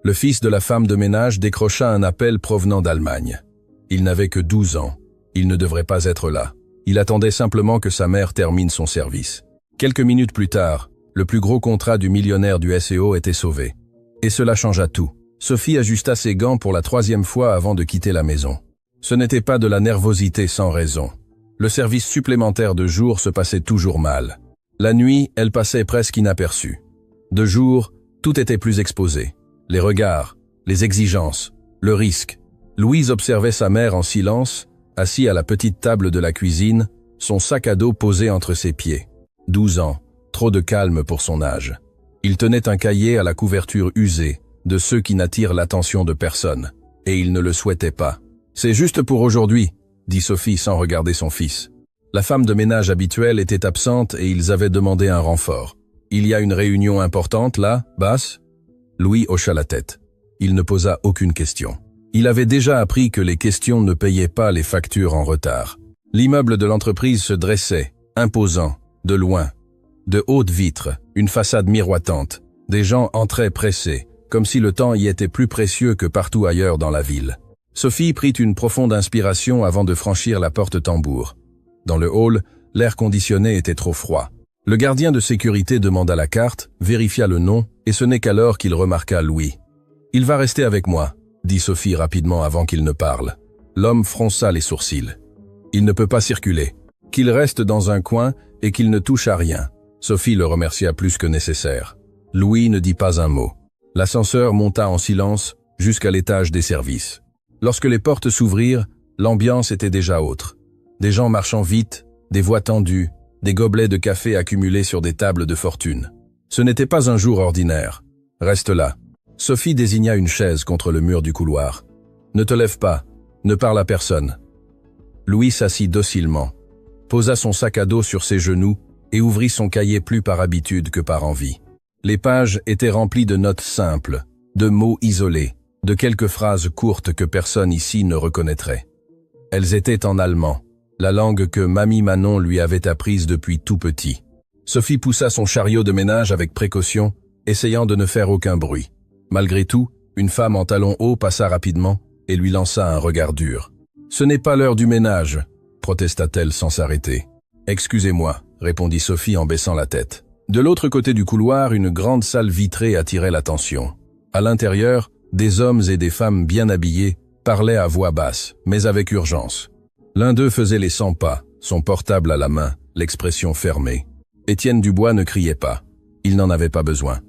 Le fils de la femme de ménage décrocha un appel provenant d'Allemagne. Il n'avait que 12 ans. Il ne devrait pas être là. Il attendait simplement que sa mère termine son service. Quelques minutes plus tard, le plus gros contrat du millionnaire du SEO était sauvé. Et cela changea tout. Sophie ajusta ses gants pour la 3e fois avant de quitter la maison. Ce n'était pas de la nervosité sans raison. Le service supplémentaire de jour se passait toujours mal. La nuit, elle passait presque inaperçue. De jour, tout était plus exposé. Les regards, les exigences, le risque. Louise observait sa mère en silence, assis à la petite table de la cuisine, son sac à dos posé entre ses pieds. 12 ans, trop de calme pour son âge. Il tenait un cahier à la couverture usée, de ceux qui n'attirent l'attention de personne. Et il ne le souhaitait pas. « C'est juste pour aujourd'hui », dit Sophie sans regarder son fils. La femme de ménage habituelle était absente et ils avaient demandé un renfort. « Il y a une réunion importante là, Bas ?» Louis hocha la tête. Il ne posa aucune question. Il avait déjà appris que les questions ne payaient pas les factures en retard. L'immeuble de l'entreprise se dressait, imposant, de loin. De hautes vitres, une façade miroitante. Des gens entraient pressés, comme si le temps y était plus précieux que partout ailleurs dans la ville. Sophie prit une profonde inspiration avant de franchir la porte tambour. Dans le hall, l'air conditionné était trop froid. Le gardien de sécurité demanda la carte, vérifia le nom, et ce n'est qu'alors qu'il remarqua Louis. « Il va rester avec moi », dit Sophie rapidement avant qu'il ne parle. L'homme fronça les sourcils. « Il ne peut pas circuler. Qu'il reste dans un coin et qu'il ne touche à rien. » Sophie le remercia plus que nécessaire. Louis ne dit pas un mot. L'ascenseur monta en silence jusqu'à l'étage des services. Lorsque les portes s'ouvrirent, l'ambiance était déjà autre. Des gens marchant vite, des voix tendues, des gobelets de café accumulés sur des tables de fortune. Ce n'était pas un jour ordinaire. « Reste là. » Sophie désigna une chaise contre le mur du couloir. « Ne te lève pas. Ne parle à personne. » Louis s'assit docilement, posa son sac à dos sur ses genoux et ouvrit son cahier plus par habitude que par envie. Les pages étaient remplies de notes simples, de mots isolés, de quelques phrases courtes que personne ici ne reconnaîtrait. Elles étaient en allemand, la langue que Mamie Manon lui avait apprise depuis tout petit. Sophie poussa son chariot de ménage avec précaution, essayant de ne faire aucun bruit. Malgré tout, une femme en talons hauts passa rapidement et lui lança un regard dur. « Ce n'est pas l'heure du ménage », protesta-t-elle sans s'arrêter. « Excusez-moi », répondit Sophie en baissant la tête. De l'autre côté du couloir, une grande salle vitrée attirait l'attention. À l'intérieur, des hommes et des femmes bien habillés parlaient à voix basse, mais avec urgence. L'un d'eux faisait les 100 pas, son portable à la main, l'expression fermée. Étienne Dubois ne criait pas. Il n'en avait pas besoin.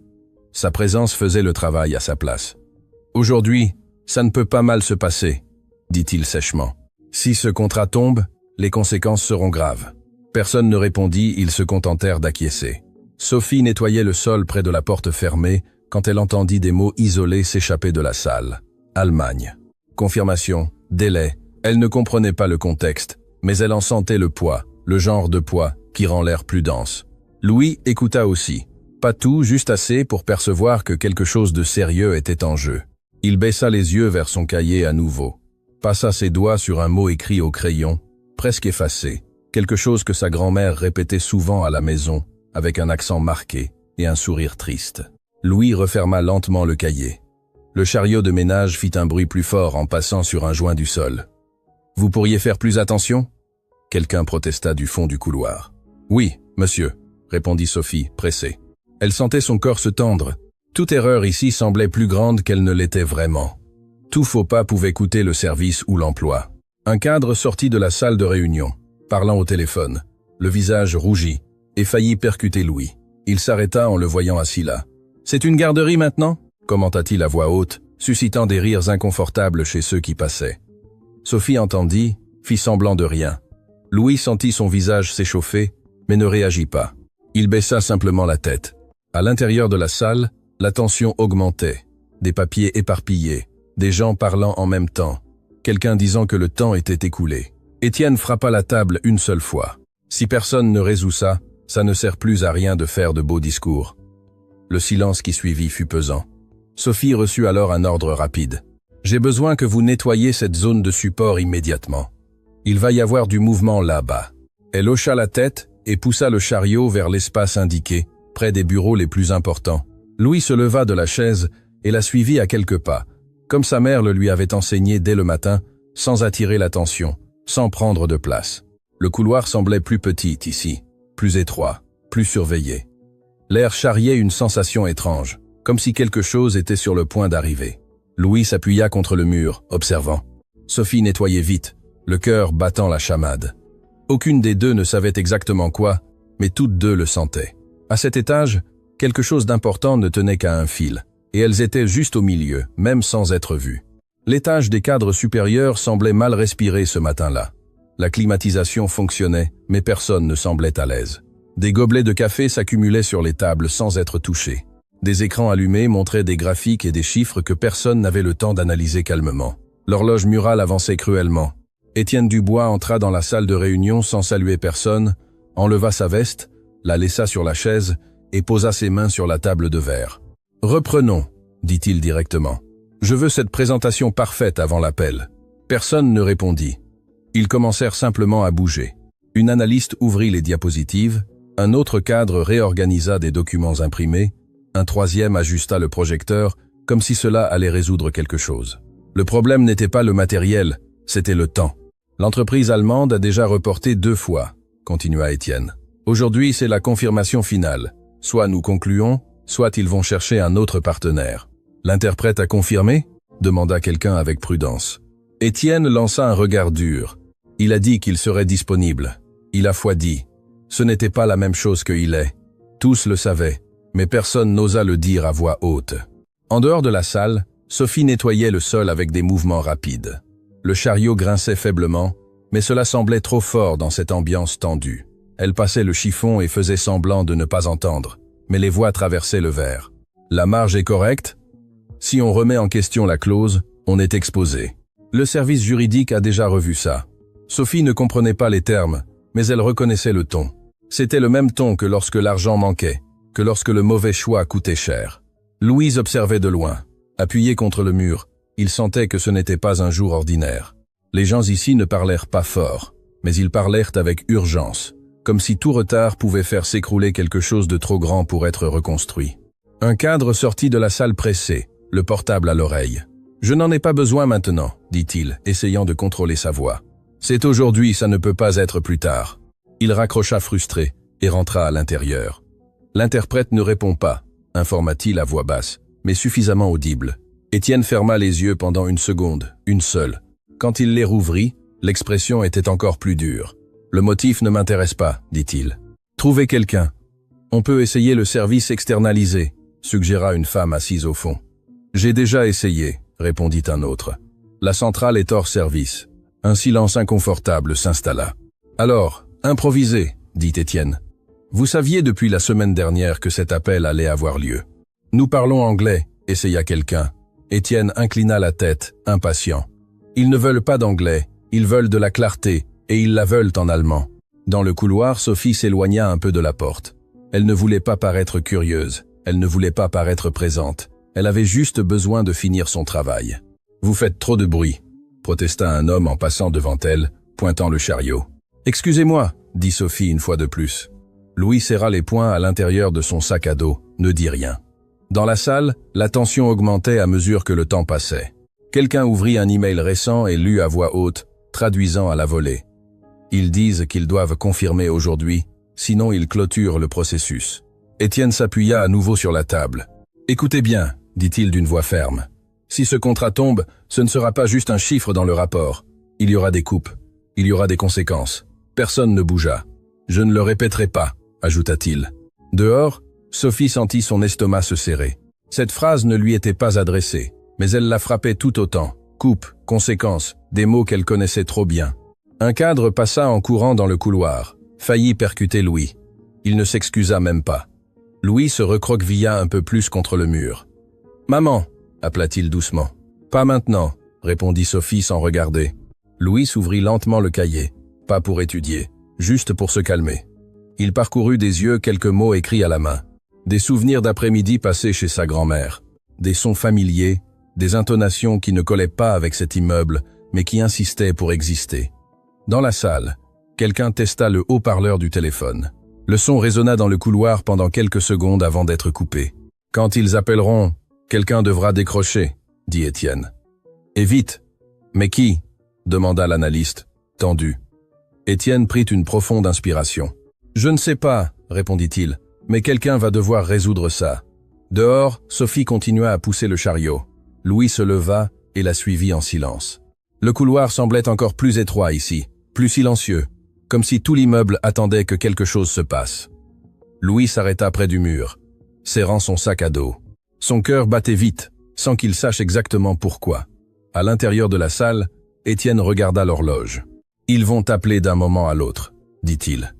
Sa présence faisait le travail à sa place. « Aujourd'hui, ça ne peut pas mal se passer », dit-il sèchement. « Si ce contrat tombe, les conséquences seront graves. » Personne ne répondit, ils se contentèrent d'acquiescer. Sophie nettoyait le sol près de la porte fermée quand elle entendit des mots isolés s'échapper de la salle. Allemagne. Confirmation, délai. Elle ne comprenait pas le contexte, mais elle en sentait le poids, le genre de poids qui rend l'air plus dense. Louis écouta aussi. Pas tout, juste assez pour percevoir que quelque chose de sérieux était en jeu. Il baissa les yeux vers son cahier à nouveau. Passa ses doigts sur un mot écrit au crayon, presque effacé. Quelque chose que sa grand-mère répétait souvent à la maison, avec un accent marqué et un sourire triste. Louis referma lentement le cahier. Le chariot de ménage fit un bruit plus fort en passant sur un joint du sol. « Vous pourriez faire plus attention ?» Quelqu'un protesta du fond du couloir. « Oui, monsieur », répondit Sophie, pressée. Elle sentait son corps se tendre. Toute erreur ici semblait plus grande qu'elle ne l'était vraiment. Tout faux pas pouvait coûter le service ou l'emploi. Un cadre sortit de la salle de réunion, parlant au téléphone, le visage rougi, et faillit percuter Louis. Il s'arrêta en le voyant assis là. « C'est une garderie maintenant ?» commenta-t-il à voix haute, suscitant des rires inconfortables chez ceux qui passaient. Sophie entendit, fit semblant de rien. Louis sentit son visage s'échauffer, mais ne réagit pas. Il baissa simplement la tête. À l'intérieur de la salle, la tension augmentait. Des papiers éparpillés, des gens parlant en même temps, quelqu'un disant que le temps était écoulé. Étienne frappa la table une seule fois. Si personne ne résout ça, ça ne sert plus à rien de faire de beaux discours. Le silence qui suivit fut pesant. Sophie reçut alors un ordre rapide. « J'ai besoin que vous nettoyiez cette zone de support immédiatement. Il va y avoir du mouvement là-bas. » Elle hocha la tête et poussa le chariot vers l'espace indiqué, près des bureaux les plus importants. Louis se leva de la chaise et la suivit à quelques pas, comme sa mère le lui avait enseigné dès le matin, sans attirer l'attention, sans prendre de place. Le couloir semblait plus petit ici, plus étroit, plus surveillé. L'air charriait une sensation étrange, comme si quelque chose était sur le point d'arriver. Louis s'appuya contre le mur, observant. Sophie nettoyait vite, le cœur battant la chamade. Aucune des deux ne savait exactement quoi, mais toutes deux le sentaient. À cet étage, quelque chose d'important ne tenait qu'à un fil, et elles étaient juste au milieu, même sans être vues. L'étage des cadres supérieurs semblait mal respirer ce matin-là. La climatisation fonctionnait, mais personne ne semblait à l'aise. Des gobelets de café s'accumulaient sur les tables sans être touchés. Des écrans allumés montraient des graphiques et des chiffres que personne n'avait le temps d'analyser calmement. L'horloge murale avançait cruellement. Étienne Dubois entra dans la salle de réunion sans saluer personne, enleva sa veste, la laissa sur la chaise et posa ses mains sur la table de verre. « Reprenons », dit-il directement. « Je veux cette présentation parfaite avant l'appel. » Personne ne répondit. Ils commencèrent simplement à bouger. Une analyste ouvrit les diapositives, un autre cadre réorganisa des documents imprimés, un troisième ajusta le projecteur, comme si cela allait résoudre quelque chose. Le problème n'était pas le matériel, c'était le temps. L'entreprise allemande a déjà reporté 2 fois, continua Étienne. Aujourd'hui, c'est la confirmation finale. Soit nous concluons, soit ils vont chercher un autre partenaire. L'interprète a confirmé ? Demanda quelqu'un avec prudence. Étienne lança un regard dur. Il a dit qu'il serait disponible. Il a foi dit. Ce n'était pas la même chose que il est. Tous le savaient, mais personne n'osa le dire à voix haute. En dehors de la salle, Sophie nettoyait le sol avec des mouvements rapides. Le chariot grinçait faiblement, mais cela semblait trop fort dans cette ambiance tendue. Elle passait le chiffon et faisait semblant de ne pas entendre, mais les voix traversaient le verre. La marge est correcte ? Si on remet en question la clause, on est exposé. Le service juridique a déjà revu ça. Sophie ne comprenait pas les termes, mais elle reconnaissait le ton. C'était le même ton que lorsque l'argent manquait, que lorsque le mauvais choix coûtait cher. Louise observait de loin. Appuyé contre le mur, il sentait que ce n'était pas un jour ordinaire. Les gens ici ne parlèrent pas fort, mais ils parlèrent avec urgence, comme si tout retard pouvait faire s'écrouler quelque chose de trop grand pour être reconstruit. Un cadre sortit de la salle pressé, le portable à l'oreille. « Je n'en ai pas besoin maintenant », dit-il, essayant de contrôler sa voix. « C'est aujourd'hui, ça ne peut pas être plus tard. » Il raccrocha frustré et rentra à l'intérieur. L'interprète ne répond pas, informa-t-il à voix basse, mais suffisamment audible. Étienne ferma les yeux pendant une seconde, une seule. Quand il les rouvrit, l'expression était encore plus dure. « Le motif ne m'intéresse pas, dit-il. Trouvez quelqu'un. On peut essayer le service externalisé, suggéra une femme assise au fond. J'ai déjà essayé, répondit un autre. La centrale est hors service. Un silence inconfortable s'installa. Alors, improvisez, dit Étienne. Vous saviez depuis la semaine dernière que cet appel allait avoir lieu. Nous parlons anglais, essaya quelqu'un. Étienne inclina la tête, impatient. Ils ne veulent pas d'anglais, ils veulent de la clarté, et ils la veulent en allemand. Dans le couloir, Sophie s'éloigna un peu de la porte. Elle ne voulait pas paraître curieuse, elle ne voulait pas paraître présente. Elle avait juste besoin de finir son travail. « Vous faites trop de bruit », protesta un homme en passant devant elle, pointant le chariot. « Excusez-moi », dit Sophie une fois de plus. Louis serra les poings à l'intérieur de son sac à dos, ne dit rien. Dans la salle, la tension augmentait à mesure que le temps passait. Quelqu'un ouvrit un email récent et lut à voix haute, traduisant à la volée. Ils disent qu'ils doivent confirmer aujourd'hui, sinon ils clôturent le processus. Étienne s'appuya à nouveau sur la table. « Écoutez bien », dit-il d'une voix ferme. « Si ce contrat tombe, ce ne sera pas juste un chiffre dans le rapport. Il y aura des coupes. Il y aura des conséquences. Personne ne bougea. Je ne le répéterai pas, ajouta-t-il. Dehors, Sophie sentit son estomac se serrer. Cette phrase ne lui était pas adressée, mais elle la frappait tout autant. Coupe, conséquences, des mots qu'elle connaissait trop bien. Un cadre passa en courant dans le couloir, faillit percuter Louis. Il ne s'excusa même pas. Louis se recroquevilla un peu plus contre le mur. « Maman !» appela-t-il doucement. « Pas maintenant !» répondit Sophie sans regarder. Louis ouvrit lentement le cahier, pas pour étudier, juste pour se calmer. Il parcourut des yeux quelques mots écrits à la main. Des souvenirs d'après-midi passés chez sa grand-mère. Des sons familiers, des intonations qui ne collaient pas avec cet immeuble, mais qui insistaient pour exister. Dans la salle, quelqu'un testa le haut-parleur du téléphone. Le son résonna dans le couloir pendant quelques secondes avant d'être coupé. « Quand ils appelleront, Quelqu'un devra décrocher, dit Étienne. Et vite. Mais qui? Demanda l'analyste, tendu. Étienne prit une profonde inspiration. Je ne sais pas, répondit-il, mais quelqu'un va devoir résoudre ça. Dehors, Sophie continua à pousser le chariot. Louis se leva et la suivit en silence. Le couloir semblait encore plus étroit ici, plus silencieux, comme si tout l'immeuble attendait que quelque chose se passe. Louis s'arrêta près du mur, serrant son sac à dos. Son cœur battait vite, sans qu'il sache exactement pourquoi. À l'intérieur de la salle, Étienne regarda l'horloge. « Ils vont t'appeler d'un moment à l'autre », dit-il.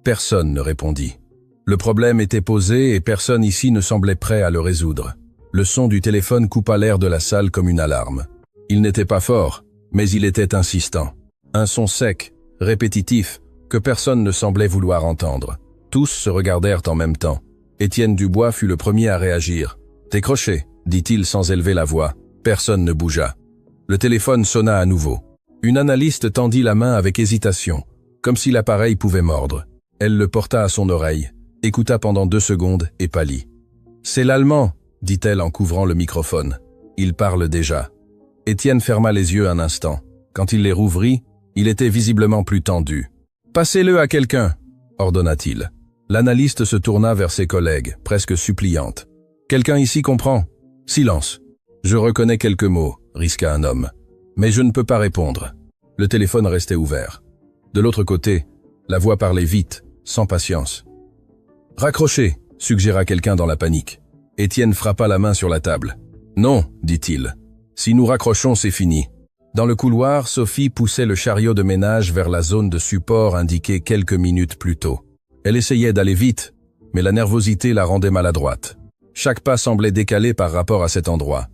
Personne ne répondit. Le problème était posé et personne ici ne semblait prêt à le résoudre. Le son du téléphone coupa l'air de la salle comme une alarme. Il n'était pas fort, mais il était insistant. Un son sec, répétitif, que personne ne semblait vouloir entendre. Tous se regardèrent en même temps. Étienne Dubois fut le premier à réagir. « Décrochez », dit-il sans élever la voix. Personne ne bougea. Le téléphone sonna à nouveau. Une analyste tendit la main avec hésitation, comme si l'appareil pouvait mordre. Elle le porta à son oreille, écouta pendant 2 secondes et pâlit. « C'est l'Allemand », dit-elle en couvrant le microphone. « Il parle déjà. » Étienne ferma les yeux un instant. Quand il les rouvrit, il était visiblement plus tendu. « Passez-le à quelqu'un », ordonna-t-il. L'analyste se tourna vers ses collègues, presque suppliante. « Quelqu'un ici comprend ? Silence. Je reconnais quelques mots, risqua un homme. Mais je ne peux pas répondre. » Le téléphone restait ouvert. De l'autre côté, la voix parlait vite, sans patience. « Raccrochez », suggéra quelqu'un dans la panique. Étienne frappa la main sur la table. « Non », dit-il. « Si nous raccrochons, c'est fini. » Dans le couloir, Sophie poussait le chariot de ménage vers la zone de support indiquée quelques minutes plus tôt. Elle essayait d'aller vite, mais la nervosité la rendait maladroite. Chaque pas semblait décalé par rapport à cet endroit.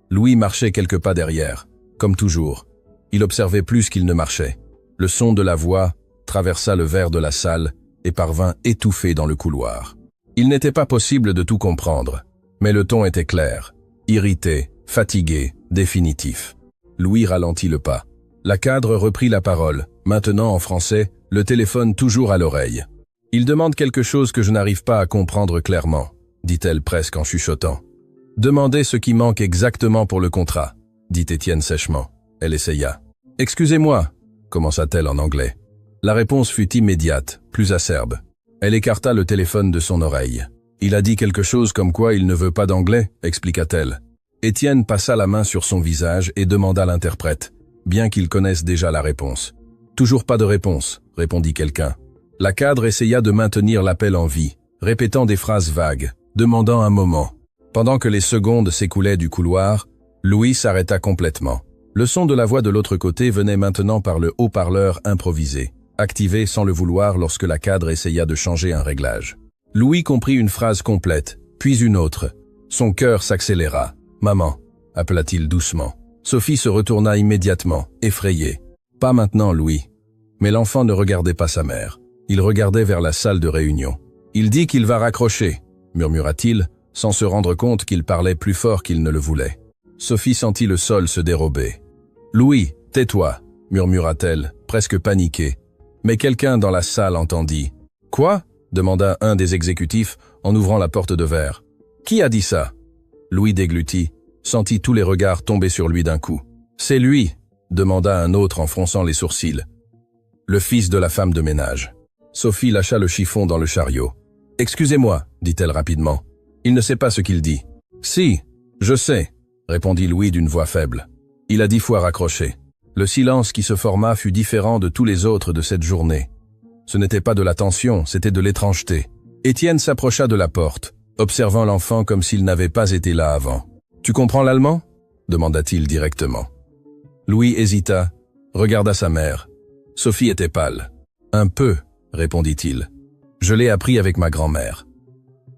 Louis marchait quelques pas derrière, comme toujours. Il observait plus qu'il ne marchait. Le son de la voix traversa le verre de la salle et parvint étouffé dans le couloir. Il n'était pas possible de tout comprendre, mais le ton était clair, irrité, fatigué, définitif. Louis ralentit le pas. La cadre reprit la parole, maintenant en français, le téléphone toujours à l'oreille. « Il demande quelque chose que je n'arrive pas à comprendre clairement », dit-elle presque en chuchotant. « Demandez ce qui manque exactement pour le contrat », dit Étienne sèchement. Elle essaya. « Excusez-moi », commença-t-elle en anglais. La réponse fut immédiate, plus acerbe. Elle écarta le téléphone de son oreille. « Il a dit quelque chose comme quoi il ne veut pas d'anglais », expliqua-t-elle. Étienne passa la main sur son visage et demanda à l'interprète, bien qu'il connaisse déjà la réponse. « Toujours pas de réponse », répondit quelqu'un. La cadre essaya de maintenir l'appel en vie, répétant des phrases vagues, demandant un moment. Pendant que les secondes s'écoulaient du couloir, Louis s'arrêta complètement. Le son de la voix de l'autre côté venait maintenant par le haut-parleur improvisé, activé sans le vouloir lorsque la cadre essaya de changer un réglage. Louis comprit une phrase complète, puis une autre. Son cœur s'accéléra. « Maman », appela-t-il doucement. Sophie se retourna immédiatement, effrayée. « Pas maintenant, Louis. » Mais l'enfant ne regardait pas sa mère. Il regardait vers la salle de réunion. « Il dit qu'il va raccrocher », murmura-t-il, sans se rendre compte qu'il parlait plus fort qu'il ne le voulait. Sophie sentit le sol se dérober. « Louis, tais-toi », murmura-t-elle, presque paniquée. Mais quelqu'un dans la salle entendit. « Quoi ?» demanda un des exécutifs en ouvrant la porte de verre. « Qui a dit ça ?» Louis déglutit, sentit tous les regards tomber sur lui d'un coup. « C'est lui » demanda un autre en fronçant les sourcils. « Le fils de la femme de ménage. » Sophie lâcha le chiffon dans le chariot. « Excusez-moi » dit-elle rapidement. « Il ne sait pas ce qu'il dit. »« Si, je sais » répondit Louis d'une voix faible. Il a 10 fois raccroché. Le silence qui se forma fut différent de tous les autres de cette journée. Ce n'était pas de la tension, c'était de l'étrangeté. Étienne s'approcha de la porte, observant l'enfant comme s'il n'avait pas été là avant. « Tu comprends l'allemand » demanda-t-il directement. Louis hésita, regarda sa mère. Sophie était pâle. « Un peu » répondit-il. « Je l'ai appris avec ma grand-mère. »«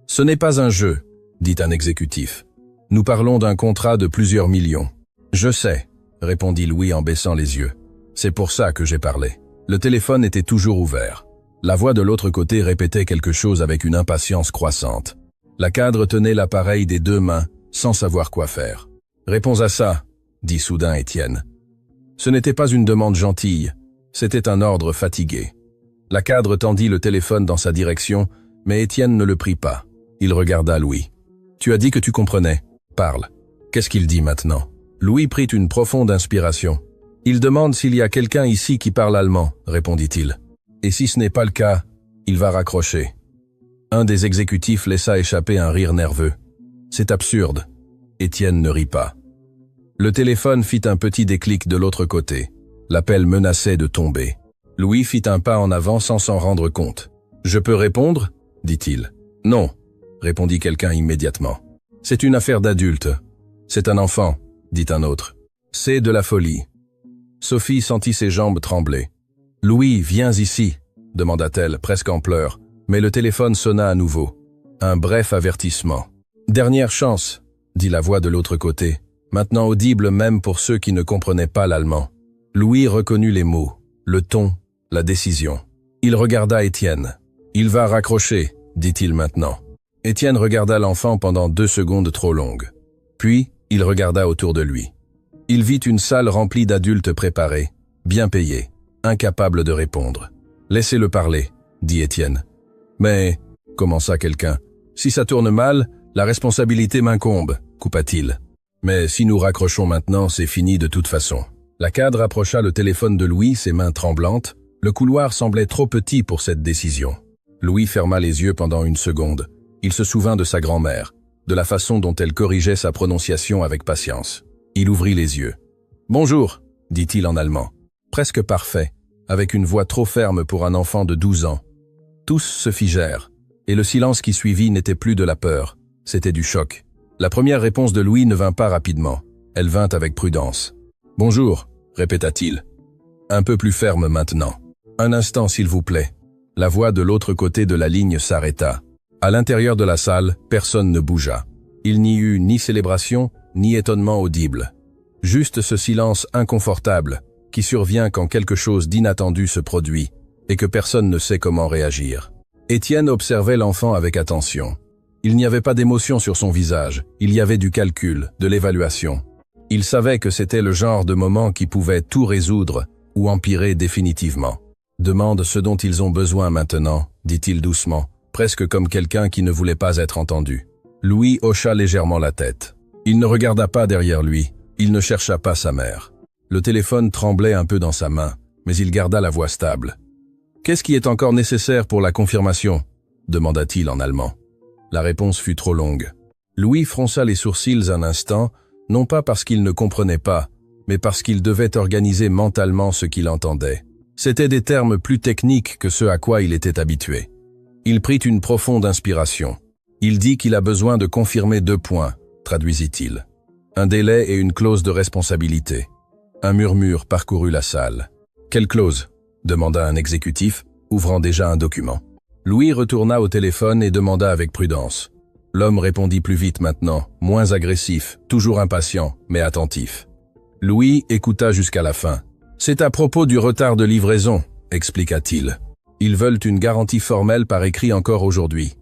Ce n'est pas un jeu » dit un exécutif. « Nous parlons d'un contrat de plusieurs millions. »« Je sais » répondit Louis en baissant les yeux. « C'est pour ça que j'ai parlé. » Le téléphone était toujours ouvert. La voix de l'autre côté répétait quelque chose avec une impatience croissante. La cadre tenait l'appareil des 2 mains, sans savoir quoi faire. « Réponds à ça » dit soudain Étienne. Ce n'était pas une demande gentille, c'était un ordre fatigué. La cadre tendit le téléphone dans sa direction, mais Étienne ne le prit pas. Il regarda Louis. « Tu as dit que tu comprenais. Parle. Qu'est-ce qu'il dit maintenant? Louis prit une profonde inspiration. Il demande s'il y a quelqu'un ici qui parle allemand, répondit-il. Et si ce n'est pas le cas, il va raccrocher. Un des exécutifs laissa échapper un rire nerveux. C'est absurde. Étienne ne rit pas. Le téléphone fit un petit déclic de l'autre côté. L'appel menaçait de tomber. Louis fit un pas en avant sans s'en rendre compte. « Je peux répondre » dit-il. « Non » répondit quelqu'un immédiatement. « C'est une affaire d'adulte. »« C'est un enfant » dit un autre. « C'est de la folie. » Sophie sentit ses jambes trembler. « Louis, viens ici » demanda-t-elle, presque en pleurs, mais le téléphone sonna à nouveau. Un bref avertissement. « Dernière chance » dit la voix de l'autre côté, maintenant audible même pour ceux qui ne comprenaient pas l'allemand. Louis reconnut les mots, le ton, la décision. Il regarda Étienne. « Il va raccrocher » dit-il maintenant. Étienne regarda l'enfant pendant 2 secondes trop longues. Puis, il regarda autour de lui. Il vit une salle remplie d'adultes préparés, bien payés, incapables de répondre. « Laissez-le parler » dit Étienne. « Mais, » commença quelqu'un, « si ça tourne mal, la responsabilité m'incombe » coupa-t-il. « Mais si nous raccrochons maintenant, c'est fini de toute façon. » La cadre approcha le téléphone de Louis, ses mains tremblantes. Le couloir semblait trop petit pour cette décision. Louis ferma les yeux pendant 1 seconde. Il se souvint de sa grand-mère, de la façon dont elle corrigeait sa prononciation avec patience. Il ouvrit les yeux. « Bonjour » dit-il en allemand. Presque parfait, avec une voix trop ferme pour un enfant de 12 ans. Tous se figèrent, et le silence qui suivit n'était plus de la peur, c'était du choc. La première réponse de Louis ne vint pas rapidement, elle vint avec prudence. « Bonjour » répéta-t-il. Un peu plus ferme maintenant. « Un instant s'il vous plaît. » La voix de l'autre côté de la ligne s'arrêta. À l'intérieur de la salle, personne ne bougea. Il n'y eut ni célébration, ni étonnement audible. Juste ce silence inconfortable qui survient quand quelque chose d'inattendu se produit et que personne ne sait comment réagir. Étienne observait l'enfant avec attention. Il n'y avait pas d'émotion sur son visage, il y avait du calcul, de l'évaluation. Il savait que c'était le genre de moment qui pouvait tout résoudre ou empirer définitivement. « Demande ce dont ils ont besoin maintenant » dit-il doucement, presque comme quelqu'un qui ne voulait pas être entendu. Louis hocha légèrement la tête. Il ne regarda pas derrière lui, il ne chercha pas sa mère. Le téléphone tremblait un peu dans sa main, mais il garda la voix stable. « Qu'est-ce qui est encore nécessaire pour la confirmation » demanda-t-il en allemand. La réponse fut trop longue. Louis fronça les sourcils un instant, non pas parce qu'il ne comprenait pas, mais parce qu'il devait organiser mentalement ce qu'il entendait. C'étaient des termes plus techniques que ceux à quoi il était habitué. Il prit une profonde inspiration. Il dit qu'il a besoin de confirmer 2 points, traduisit-il. Un délai et une clause de responsabilité. Un murmure parcourut la salle. « Quelle clause ?» demanda un exécutif, ouvrant déjà un document. Louis retourna au téléphone et demanda avec prudence. L'homme répondit plus vite maintenant, moins agressif, toujours impatient, mais attentif. Louis écouta jusqu'à la fin. « C'est à propos du retard de livraison », expliqua-t-il. « Ils veulent une garantie formelle par écrit encore aujourd'hui. »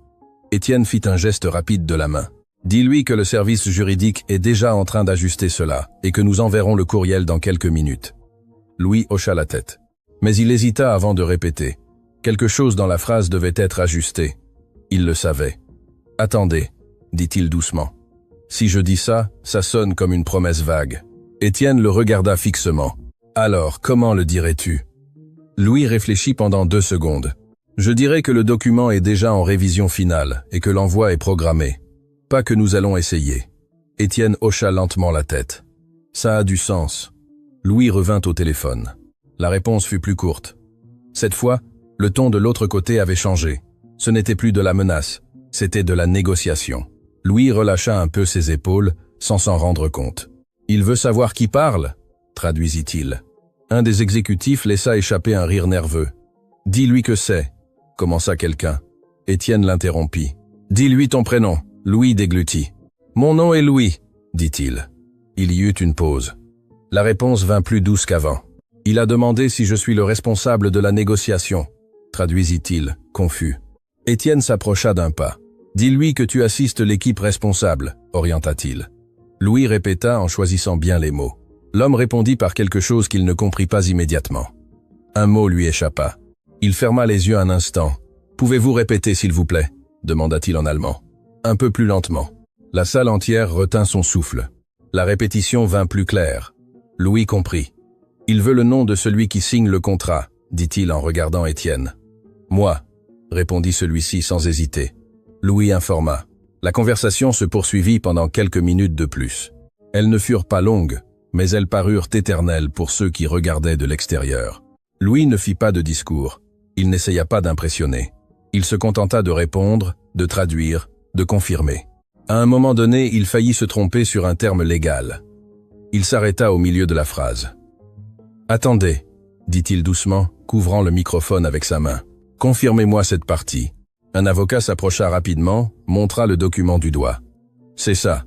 Étienne fit un geste rapide de la main. « Dis-lui que le service juridique est déjà en train d'ajuster cela et que nous enverrons le courriel dans quelques minutes. » Louis hocha la tête. Mais il hésita avant de répéter. Quelque chose dans la phrase devait être ajusté. Il le savait. « Attendez » dit-il doucement. « Si je dis ça, ça sonne comme une promesse vague. » Étienne le regarda fixement. « Alors, comment le dirais-tu » Louis réfléchit pendant 2 secondes. « Je dirais que le document est déjà en révision finale et que l'envoi est programmé. Pas que nous allons essayer. » Étienne hocha lentement la tête. « Ça a du sens. » Louis revint au téléphone. La réponse fut plus courte. Cette fois, le ton de l'autre côté avait changé. Ce n'était plus de la menace, c'était de la négociation. Louis relâcha un peu ses épaules, sans s'en rendre compte. « Il veut savoir qui parle » traduisit-il. Un des exécutifs laissa échapper un rire nerveux. « Dis-lui que c'est » commença quelqu'un. Étienne l'interrompit. « Dis-lui ton prénom » Louis déglutit. « Mon nom est Louis » dit-il. Il y eut une pause. La réponse vint plus douce qu'avant. « Il a demandé si je suis le responsable de la négociation » traduisit-il, confus. Étienne s'approcha d'un pas. « Dis-lui que tu assistes l'équipe responsable » orienta-t-il. Louis répéta en choisissant bien les mots. L'homme répondit par quelque chose qu'il ne comprit pas immédiatement. Un mot lui échappa. Il ferma les yeux un instant. « Pouvez-vous répéter, s'il vous plaît » demanda-t-il en allemand. Un peu plus lentement. La salle entière retint son souffle. La répétition vint plus claire. Louis comprit. « Il veut le nom de celui qui signe le contrat », dit-il en regardant Étienne. « Moi », répondit celui-ci sans hésiter. Louis informa. La conversation se poursuivit pendant quelques minutes de plus. Elles ne furent pas longues, mais elles parurent éternelles pour ceux qui regardaient de l'extérieur. Louis ne fit pas de discours. Il n'essaya pas d'impressionner. Il se contenta de répondre, de traduire, de confirmer. À un moment donné, il faillit se tromper sur un terme légal. Il s'arrêta au milieu de la phrase. « Attendez », dit-il doucement, couvrant le microphone avec sa main. « Confirmez-moi cette partie. » Un avocat s'approcha rapidement, montra le document du doigt. « C'est ça. »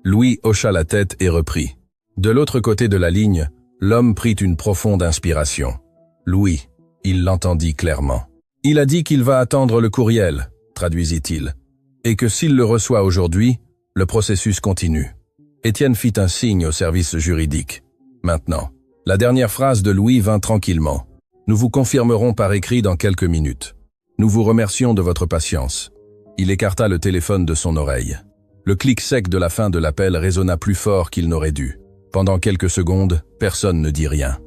Louis hocha la tête et reprit. De l'autre côté de la ligne, l'homme prit une profonde inspiration. « Louis », il l'entendit clairement. « Il a dit qu'il va attendre le courriel », traduisit-il, « et que s'il le reçoit aujourd'hui, le processus continue. » Étienne fit un signe au service juridique. Maintenant, la dernière phrase de Louis vint tranquillement. « Nous vous confirmerons par écrit dans quelques minutes. Nous vous remercions de votre patience. » Il écarta le téléphone de son oreille. Le clic sec de la fin de l'appel résonna plus fort qu'il n'aurait dû. Pendant quelques secondes, personne ne dit rien.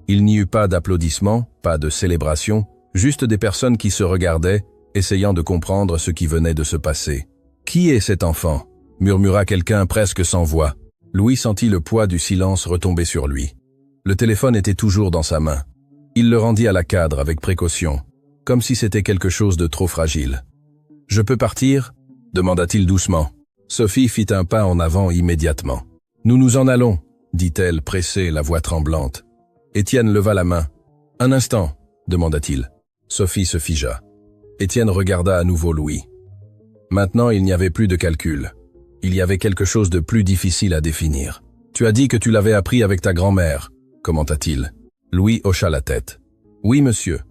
Il n'y eut pas d'applaudissements, pas de célébration, juste des personnes qui se regardaient, essayant de comprendre ce qui venait de se passer. « Qui est cet enfant ?» murmura quelqu'un presque sans voix. Louis sentit le poids du silence retomber sur lui. Le téléphone était toujours dans sa main. Il le rendit à la cadre avec précaution, comme si c'était quelque chose de trop fragile. « Je peux partir ?» demanda-t-il doucement. Sophie fit un pas en avant immédiatement. « Nous nous en allons », dit-elle, pressée, la voix tremblante. Étienne leva la main. « Un instant », demanda-t-il. Sophie se figea. Étienne regarda à nouveau Louis. Maintenant, il n'y avait plus de calcul. Il y avait quelque chose de plus difficile à définir. « Tu as dit que tu l'avais appris avec ta grand-mère », commenta-t-il. Louis hocha la tête. « Oui, monsieur.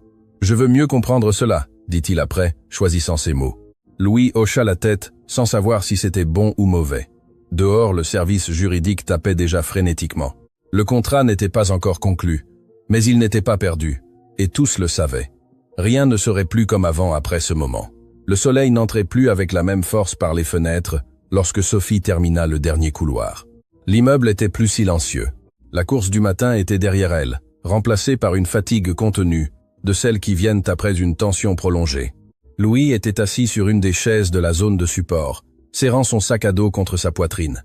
Je veux mieux comprendre cela », dit-il après, choisissant ses mots. Louis hocha la tête, sans savoir si c'était bon ou mauvais. Dehors, le service juridique tapait déjà frénétiquement. Le contrat n'était pas encore conclu, mais il n'était pas perdu, et tous le savaient. Rien ne serait plus comme avant après ce moment. Le soleil n'entrait plus avec la même force par les fenêtres lorsque Sophie termina le dernier couloir. L'immeuble était plus silencieux. La course du matin était derrière elle, remplacée par une fatigue contenue, de celles qui viennent après une tension prolongée. Louis était assis sur une des chaises de la zone de support, serrant son sac à dos contre sa poitrine.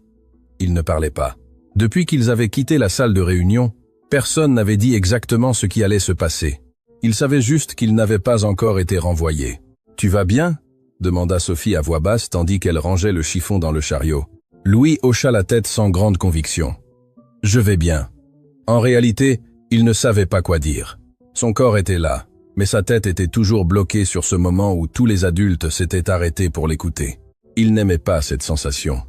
Il ne parlait pas. Depuis qu'ils avaient quitté la salle de réunion, personne n'avait dit exactement ce qui allait se passer. Il savait juste qu'il n'avait pas encore été renvoyé. « Tu vas bien ?» demanda Sophie à voix basse tandis qu'elle rangeait le chiffon dans le chariot. Louis hocha la tête sans grande conviction. « Je vais bien. » En réalité, il ne savait pas quoi dire. Son corps était là, mais sa tête était toujours bloquée sur ce moment où tous les adultes s'étaient arrêtés pour l'écouter. Il n'aimait pas cette sensation.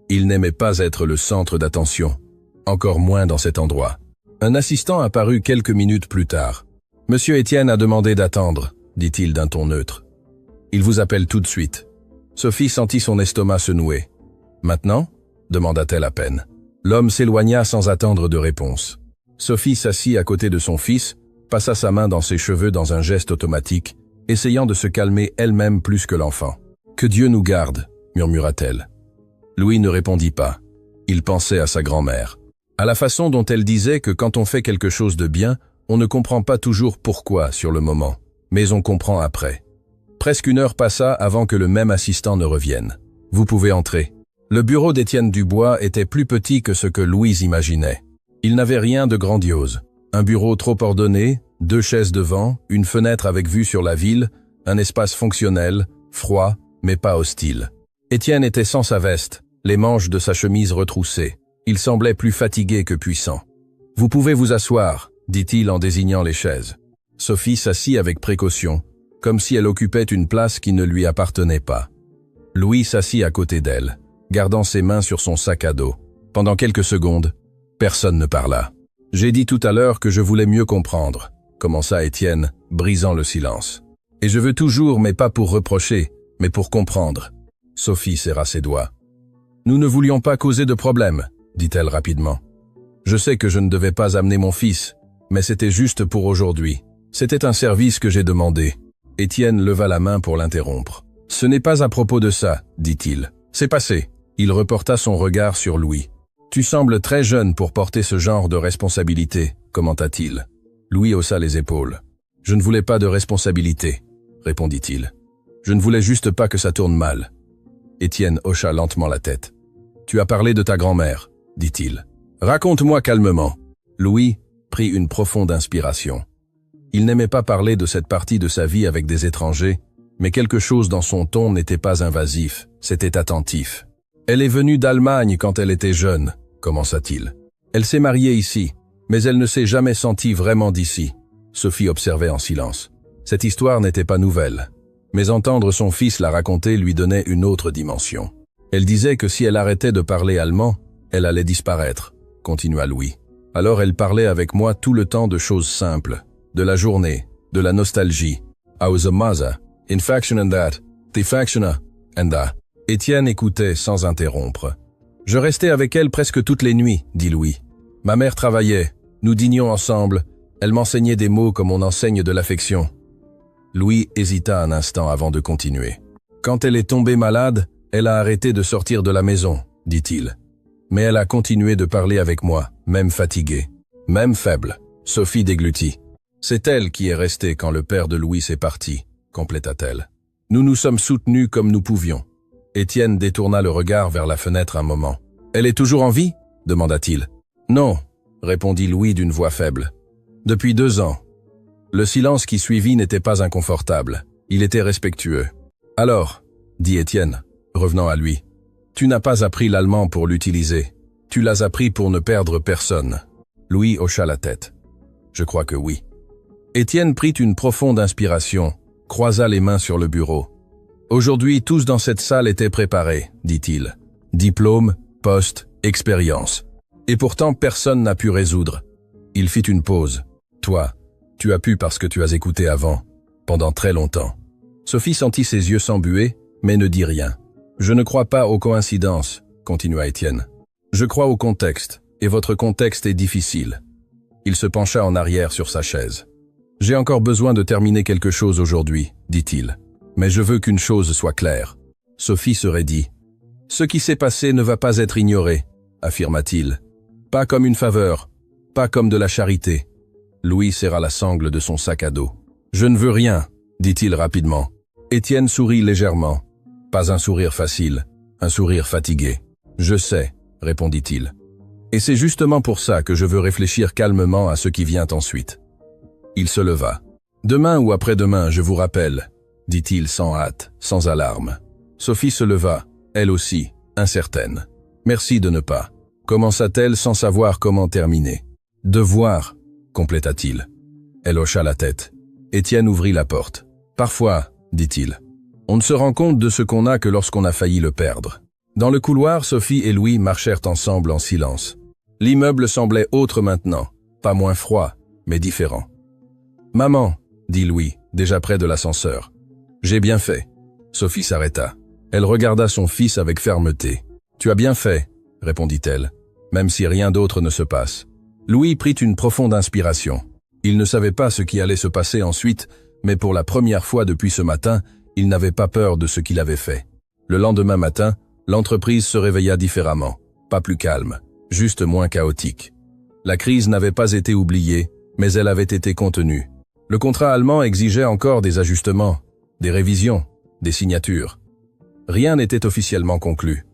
Il n'aimait pas être le centre d'attention, encore moins dans cet endroit. Un assistant apparut quelques minutes plus tard. « Monsieur Étienne a demandé d'attendre », dit-il d'un ton neutre. « Il vous appelle tout de suite. » Sophie sentit son estomac se nouer. « Maintenant » demanda-t-elle à peine. L'homme s'éloigna sans attendre de réponse. Sophie s'assit à côté de son fils, passa sa main dans ses cheveux dans un geste automatique, essayant de se calmer elle-même plus que l'enfant. « Que Dieu nous garde » murmura-t-elle. Louis ne répondit pas. Il pensait à sa grand-mère. À la façon dont elle disait que quand on fait quelque chose de bien, on ne comprend pas toujours pourquoi sur le moment, mais on comprend après. Presque une heure passa avant que le même assistant ne revienne. « Vous pouvez entrer. » Le bureau d'Étienne Dubois était plus petit que ce que Louise imaginait. Il n'avait rien de grandiose. Un bureau trop ordonné, 2 chaises devant, une fenêtre avec vue sur la ville, un espace fonctionnel, froid, mais pas hostile. Étienne était sans sa veste, les manches de sa chemise retroussées. Il semblait plus fatigué que puissant. « Vous pouvez vous asseoir », dit-il en désignant les chaises. Sophie s'assit avec précaution, comme si elle occupait une place qui ne lui appartenait pas. Louis s'assit à côté d'elle, gardant ses mains sur son sac à dos. Pendant quelques secondes, personne ne parla. « J'ai dit tout à l'heure que je voulais mieux comprendre », commença Étienne, brisant le silence. « Et je veux toujours, mais pas pour reprocher, mais pour comprendre. » Sophie serra ses doigts. « Nous ne voulions pas causer de problème, » dit-elle rapidement. « Je sais que je ne devais pas amener mon fils, mais c'était juste pour aujourd'hui. C'était un service que j'ai demandé. » Étienne leva la main pour l'interrompre. « Ce n'est pas à propos de ça, dit-il. C'est passé. Il reporta son regard sur Louis. « Tu sembles très jeune pour porter ce genre de responsabilité, commenta-t-il. Louis haussa les épaules. « Je ne voulais pas de responsabilité, répondit-il. Je ne voulais juste pas que ça tourne mal. » Étienne hocha lentement la tête. « Tu as parlé de ta grand-mère, dit-il. Raconte-moi calmement. » Louis prit une profonde inspiration. Il n'aimait pas parler de cette partie de sa vie avec des étrangers, mais quelque chose dans son ton n'était pas invasif, c'était attentif. « Elle est venue d'Allemagne quand elle était jeune, commença-t-il. Elle s'est mariée ici, mais elle ne s'est jamais sentie vraiment d'ici. » Sophie observait en silence. Cette histoire n'était pas nouvelle, mais entendre son fils la raconter lui donnait une autre dimension. Elle disait que si elle arrêtait de parler allemand, elle allait disparaître, continua Louis. Alors elle parlait avec moi tout le temps de choses simples, de la journée, de la nostalgie. I was a mother, infection and that, defection and that. Étienne écoutait sans interrompre. Je restais avec elle presque toutes les nuits, dit Louis. Ma mère travaillait, nous dînions ensemble, elle m'enseignait des mots comme on enseigne de l'affection. Louis hésita un instant avant de continuer. Quand elle est tombée malade, elle a arrêté de sortir de la maison, dit-il. Mais elle a continué de parler avec moi, même fatiguée, même faible. Sophie déglutit. C'est elle qui est restée quand le père de Louis est parti, compléta-t-elle. Nous nous sommes soutenus comme nous pouvions. Étienne détourna le regard vers la fenêtre un moment. « Elle est toujours en vie » demanda-t-il. « Non » répondit Louis d'une voix faible. « Depuis 2 ans. » Le silence qui suivit n'était pas inconfortable. Il était respectueux. « Alors, » dit Étienne, revenant à lui, « tu n'as pas appris l'allemand pour l'utiliser. Tu l'as appris pour ne perdre personne. » Louis hocha la tête. « Je crois que oui. » Étienne prit une profonde inspiration, croisa les mains sur le bureau. Aujourd'hui, tous dans cette salle étaient préparés, dit-il. Diplôme, poste, expérience. Et pourtant, personne n'a pu résoudre. Il fit une pause. Toi, tu as pu parce que tu as écouté avant, pendant très longtemps. Sophie sentit ses yeux s'embuer, mais ne dit rien. Je ne crois pas aux coïncidences, continua Étienne. Je crois au contexte, et votre contexte est difficile. Il se pencha en arrière sur sa chaise. J'ai encore besoin de terminer quelque chose aujourd'hui, dit-il. Mais je veux qu'une chose soit claire. Sophie se raidit. Ce qui s'est passé ne va pas être ignoré, affirma-t-il. Pas comme une faveur, pas comme de la charité. Louis serra la sangle de son sac à dos. Je ne veux rien, dit-il rapidement. Étienne sourit légèrement. Pas un sourire facile, un sourire fatigué. Je sais, répondit-il. Et c'est justement pour ça que je veux réfléchir calmement à ce qui vient ensuite. Il se leva. Demain ou après-demain, je vous rappelle, dit-il sans hâte, sans alarme. Sophie se leva, elle aussi, incertaine. Merci de ne pas. Commença-t-elle sans savoir comment terminer. Devoir, compléta-t-il. Elle hocha la tête. Étienne ouvrit la porte. Parfois, dit-il, on ne se rend compte de ce qu'on a que lorsqu'on a failli le perdre. Dans le couloir, Sophie et Louis marchèrent ensemble en silence. L'immeuble semblait autre maintenant, pas moins froid, mais différent. Maman, dit Louis, déjà près de l'ascenseur. J'ai bien fait. Sophie s'arrêta. Elle regarda son fils avec fermeté. Tu as bien fait, répondit-elle, même si rien d'autre ne se passe. Louis prit une profonde inspiration. Il ne savait pas ce qui allait se passer ensuite, mais pour la première fois depuis ce matin, il n'avait pas peur de ce qu'il avait fait. Le lendemain matin, l'entreprise se réveilla différemment, pas plus calme, juste moins chaotique. La crise n'avait pas été oubliée, mais elle avait été contenue. Le contrat allemand exigeait encore des ajustements, des révisions, des signatures. Rien n'était officiellement conclu.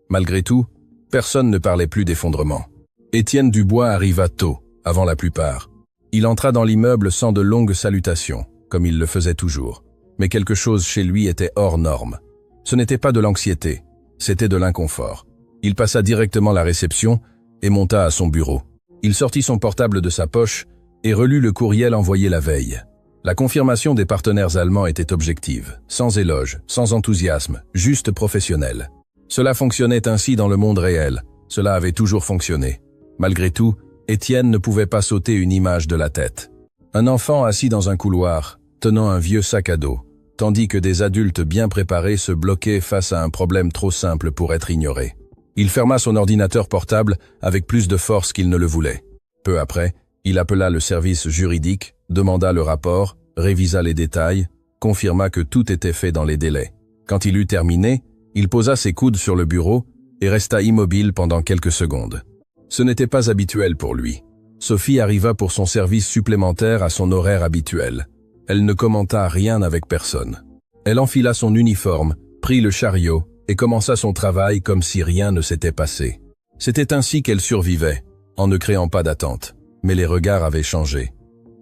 Malgré tout, personne ne parlait plus d'effondrement. Étienne Dubois arriva tôt, avant la plupart. Il entra dans l'immeuble sans de longues salutations, comme il le faisait toujours. Mais quelque chose chez lui était hors norme. Ce n'était pas de l'anxiété, c'était de l'inconfort. Il passa directement la réception et monta à son bureau. Il sortit son portable de sa poche et relut le courriel envoyé la veille. La confirmation des partenaires allemands était objective, sans éloge, sans enthousiasme, juste professionnelle. Cela fonctionnait ainsi dans le monde réel, cela avait toujours fonctionné. Malgré tout, Étienne ne pouvait pas sauter une image de la tête. Un enfant assis dans un couloir, tenant un vieux sac à dos, tandis que des adultes bien préparés se bloquaient face à un problème trop simple pour être ignoré. Il ferma son ordinateur portable avec plus de force qu'il ne le voulait. Peu après, il appela le service juridique, demanda le rapport, révisa les détails, confirma que tout était fait dans les délais. Quand il eut terminé, il posa ses coudes sur le bureau et resta immobile pendant quelques secondes. Ce n'était pas habituel pour lui. Sophie arriva pour son service supplémentaire à son horaire habituel. Elle ne commenta rien avec personne. Elle enfila son uniforme, prit le chariot et commença son travail comme si rien ne s'était passé. C'était ainsi qu'elle survivait, en ne créant pas d'attente. Mais les regards avaient changé.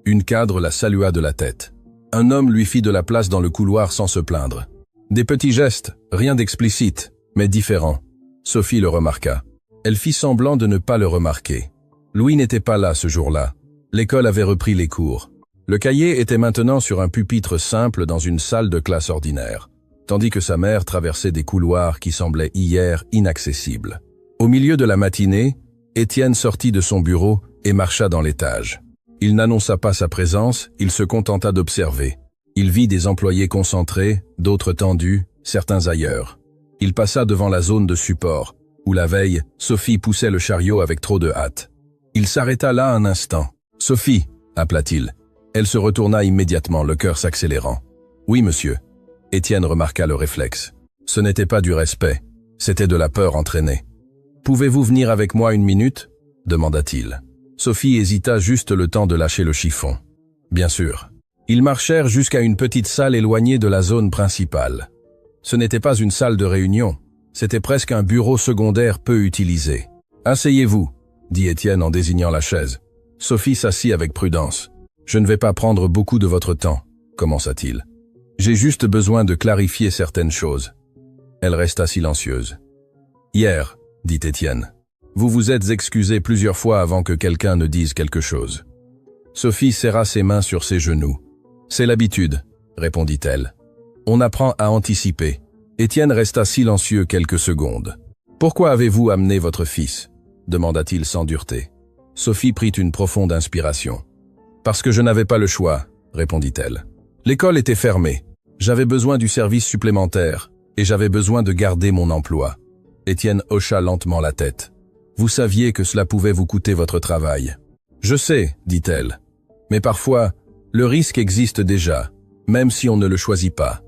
Une cadre la salua de la tête. Un homme lui fit de la place dans le couloir sans se plaindre. Des petits gestes, rien d'explicite, mais différents. Sophie le remarqua. Elle fit semblant de ne pas le remarquer. Louis n'était pas là ce jour-là. L'école avait repris les cours. Le cahier était maintenant sur un pupitre simple dans une salle de classe ordinaire, tandis que sa mère traversait des couloirs qui semblaient hier inaccessibles. Au milieu de la matinée, Étienne sortit de son bureau et marcha dans l'étage. Il n'annonça pas sa présence, il se contenta d'observer. Il vit des employés concentrés, d'autres tendus, certains ailleurs. Il passa devant la zone de support, où la veille, Sophie poussait le chariot avec trop de hâte. Il s'arrêta là un instant. « Sophie » appela-t-il. Elle se retourna immédiatement, le cœur s'accélérant. « Oui, monsieur. » Étienne remarqua le réflexe. Ce n'était pas du respect, c'était de la peur entraînée. « Pouvez-vous venir avec moi une minute » demanda-t-il. Sophie hésita juste le temps de lâcher le chiffon. Bien sûr. Ils marchèrent jusqu'à une petite salle éloignée de la zone principale. Ce n'était pas une salle de réunion, c'était presque un bureau secondaire peu utilisé. « Asseyez-vous » dit Étienne en désignant la chaise. Sophie s'assit avec prudence. « Je ne vais pas prendre beaucoup de votre temps » commença-t-il. « J'ai juste besoin de clarifier certaines choses. » Elle resta silencieuse. « Hier » dit Étienne. « Vous vous êtes excusé plusieurs fois avant que quelqu'un ne dise quelque chose. » Sophie serra ses mains sur ses genoux. « C'est l'habitude » répondit-elle. « On apprend à anticiper. » Étienne resta silencieux quelques secondes. « Pourquoi avez-vous amené votre fils » demanda-t-il sans dureté. Sophie prit une profonde inspiration. « Parce que je n'avais pas le choix » répondit-elle. « L'école était fermée. J'avais besoin du service supplémentaire et j'avais besoin de garder mon emploi. » Étienne hocha lentement la tête. « Vous saviez que cela pouvait vous coûter votre travail. »« Je sais, dit-elle. Mais parfois, le risque existe déjà, même si on ne le choisit pas. »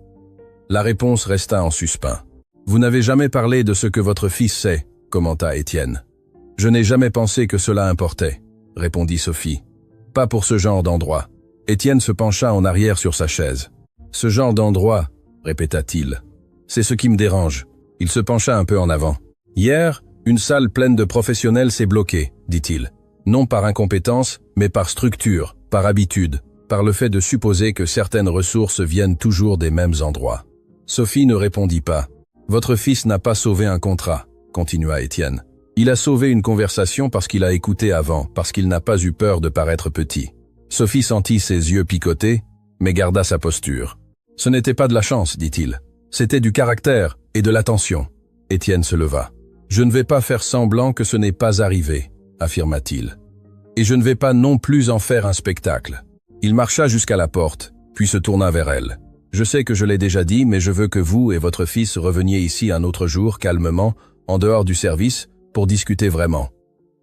La réponse resta en suspens. « Vous n'avez jamais parlé de ce que votre fils sait, » commenta Étienne. « Je n'ai jamais pensé que cela importait, » répondit Sophie. « Pas pour ce genre d'endroit. » Étienne se pencha en arrière sur sa chaise. « Ce genre d'endroit, » répéta-t-il. « C'est ce qui me dérange. » Il se pencha un peu en avant. « Hier, une salle pleine de professionnels s'est bloquée, » dit-il. « Non par incompétence, mais par structure, par habitude, par le fait de supposer que certaines ressources viennent toujours des mêmes endroits. » Sophie ne répondit pas. « Votre fils n'a pas sauvé un contrat, » continua Étienne. « Il a sauvé une conversation parce qu'il a écouté avant, parce qu'il n'a pas eu peur de paraître petit. » Sophie sentit ses yeux picoter, mais garda sa posture. « Ce n'était pas de la chance, dit-il. C'était du caractère et de l'attention. » Étienne se leva. « Je ne vais pas faire semblant que ce n'est pas arrivé, » affirma-t-il. « Et je ne vais pas non plus en faire un spectacle. » Il marcha jusqu'à la porte, puis se tourna vers elle. « Je sais que je l'ai déjà dit, mais je veux que vous et votre fils reveniez ici un autre jour, calmement, en dehors du service, pour discuter vraiment. »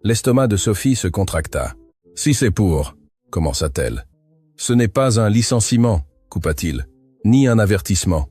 L'estomac de Sophie se contracta. « Si c'est pour... » commença-t-elle. « Ce n'est pas un licenciement, » coupa-t-il, « ni un avertissement. »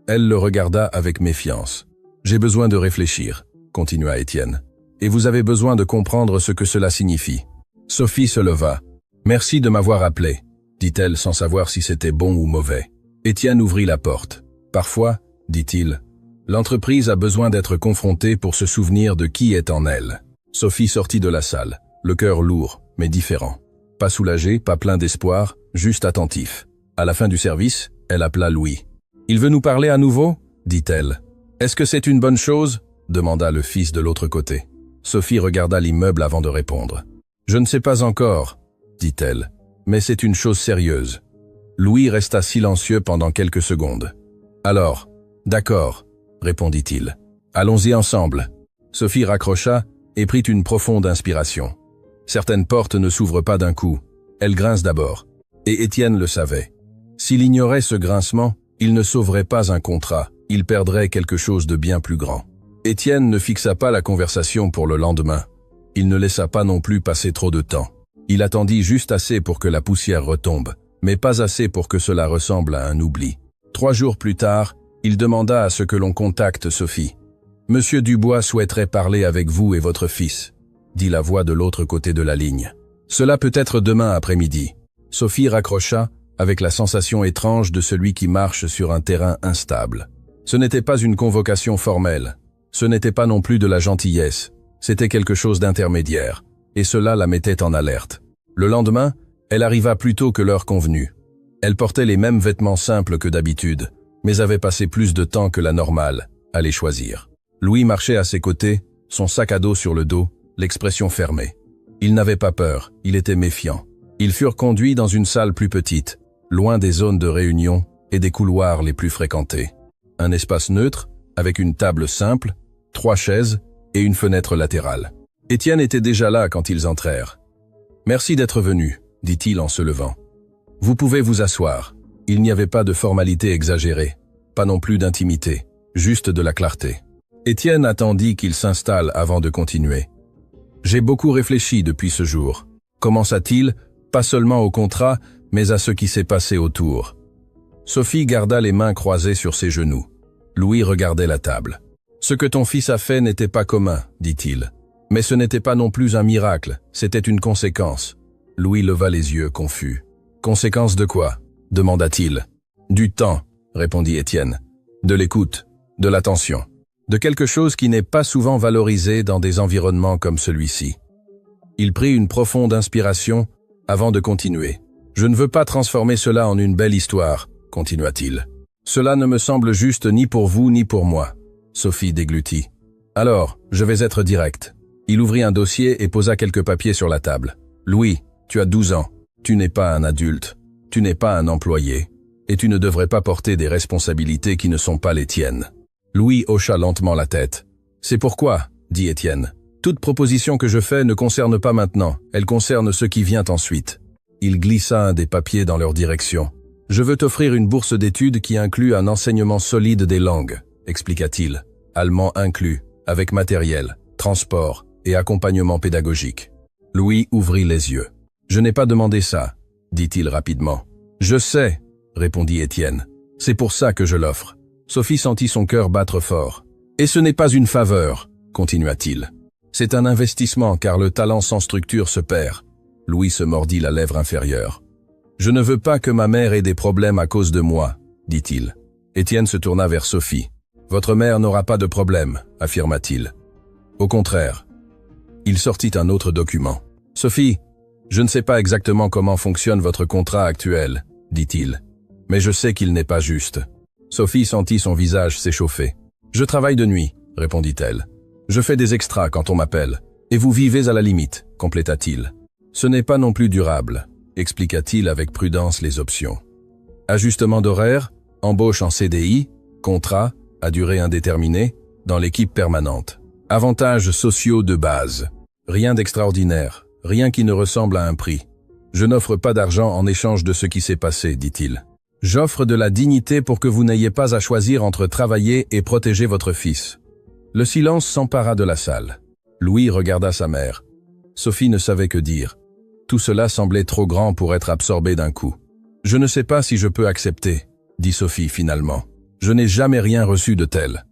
Elle le regarda avec méfiance. « J'ai besoin de réfléchir, » continua Étienne. « Et vous avez besoin de comprendre ce que cela signifie. » Sophie se leva. « Merci de m'avoir appelé, » dit-elle sans savoir si c'était bon ou mauvais. Étienne ouvrit la porte. « Parfois, » dit-il, « l'entreprise a besoin d'être confrontée pour se souvenir de qui est en elle. » Sophie sortit de la salle, le cœur lourd, mais différent. Pas soulagé, pas plein d'espoir, juste attentif. À la fin du service, elle appela Louis. « Il veut nous parler à nouveau ?» dit-elle. « Est-ce que c'est une bonne chose ?» demanda le fils de l'autre côté. Sophie regarda l'immeuble avant de répondre. « Je ne sais pas encore, » dit-elle, « mais c'est une chose sérieuse. » Louis resta silencieux pendant quelques secondes. « Alors, d'accord, » répondit-il. « Allons-y ensemble. » Sophie raccrocha et prit une profonde inspiration. Certaines portes ne s'ouvrent pas d'un coup, elles grincent d'abord. Et Étienne le savait. S'il ignorait ce grincement, il ne sauverait pas un contrat, il perdrait quelque chose de bien plus grand. Étienne ne fixa pas la conversation pour le lendemain. Il ne laissa pas non plus passer trop de temps. Il attendit juste assez pour que la poussière retombe, mais pas assez pour que cela ressemble à un oubli. 3 jours plus tard, il demanda à ce que l'on contacte Sophie. Monsieur Dubois souhaiterait parler avec vous et votre fils, dit la voix de l'autre côté de la ligne. Cela peut être demain après-midi. Sophie raccrocha avec la sensation étrange de celui qui marche sur un terrain instable. Ce n'était pas une convocation formelle. Ce n'était pas non plus de la gentillesse. C'était quelque chose d'intermédiaire. Et cela la mettait en alerte. Le lendemain, elle arriva plus tôt que l'heure convenue. Elle portait les mêmes vêtements simples que d'habitude, mais avait passé plus de temps que la normale à les choisir. Louis marchait à ses côtés, son sac à dos sur le dos, l'expression fermée. Il n'avait pas peur, il était méfiant. Ils furent conduits dans une salle plus petite, loin des zones de réunion et des couloirs les plus fréquentés. Un espace neutre, avec une table simple, 3 chaises et une fenêtre latérale. Étienne était déjà là quand ils entrèrent. « Merci d'être venu », dit-il en se levant. « Vous pouvez vous asseoir. » Il n'y avait pas de formalité exagérée, pas non plus d'intimité, juste de la clarté. Étienne attendit qu'il s'installe avant de continuer. « J'ai beaucoup réfléchi depuis ce jour. » Commença-t-il, pas seulement au contrat, mais à ce qui s'est passé autour. Sophie garda les mains croisées sur ses genoux. Louis regardait la table. « Ce que ton fils a fait n'était pas commun, dit-il. Mais ce n'était pas non plus un miracle, c'était une conséquence. » Louis leva les yeux, confus. « Conséquence de quoi ?» demanda-t-il. « Du temps, » répondit Étienne. « De l'écoute, de l'attention. De quelque chose qui n'est pas souvent valorisé dans des environnements comme celui-ci. » Il prit une profonde inspiration avant de continuer. « Je ne veux pas transformer cela en une belle histoire, » continua-t-il. « Cela ne me semble juste ni pour vous ni pour moi. » Sophie déglutit. « Alors, je vais être direct. » Il ouvrit un dossier et posa quelques papiers sur la table. « Louis, tu as 12 ans. Tu n'es pas un adulte. Tu n'es pas un employé. Et tu ne devrais pas porter des responsabilités qui ne sont pas les tiennes. » Louis hocha lentement la tête. « C'est pourquoi, » dit Étienne. « Toute proposition que je fais ne concerne pas maintenant, elle concerne ce qui vient ensuite. » Il glissa un des papiers dans leur direction. « Je veux t'offrir une bourse d'études qui inclut un enseignement solide des langues, » expliqua-t-il. « Allemand inclus, avec matériel, transport et accompagnement pédagogique. » Louis ouvrit les yeux. « Je n'ai pas demandé ça, » dit-il rapidement. « Je sais, » répondit Étienne. « C'est pour ça que je l'offre. » Sophie sentit son cœur battre fort. « Et ce n'est pas une faveur, » continua-t-il. « C'est un investissement car le talent sans structure se perd. » Louis se mordit la lèvre inférieure. « Je ne veux pas que ma mère ait des problèmes à cause de moi, » dit-il. Étienne se tourna vers Sophie. « Votre mère n'aura pas de problème, » affirma-t-il. « Au contraire. » Il sortit un autre document. « Sophie, je ne sais pas exactement comment fonctionne votre contrat actuel, » dit-il. « Mais je sais qu'il n'est pas juste. » Sophie sentit son visage s'échauffer. « Je travaille de nuit, » répondit-elle. « Je fais des extras quand on m'appelle. Et vous vivez à la limite, » compléta-t-il. « Ce n'est pas non plus durable, » expliqua-t-il avec prudence les options. « Ajustement d'horaire, embauche en CDI, contrat, à durée indéterminée, dans l'équipe permanente. Avantages sociaux de base. Rien d'extraordinaire, rien qui ne ressemble à un prix. Je n'offre pas d'argent en échange de ce qui s'est passé, dit-il. J'offre de la dignité pour que vous n'ayez pas à choisir entre travailler et protéger votre fils. » Le silence s'empara de la salle. Louis regarda sa mère. Sophie ne savait que dire. Tout cela semblait trop grand pour être absorbé d'un coup. « Je ne sais pas si je peux accepter, » dit Sophie finalement. « Je n'ai jamais rien reçu de tel. »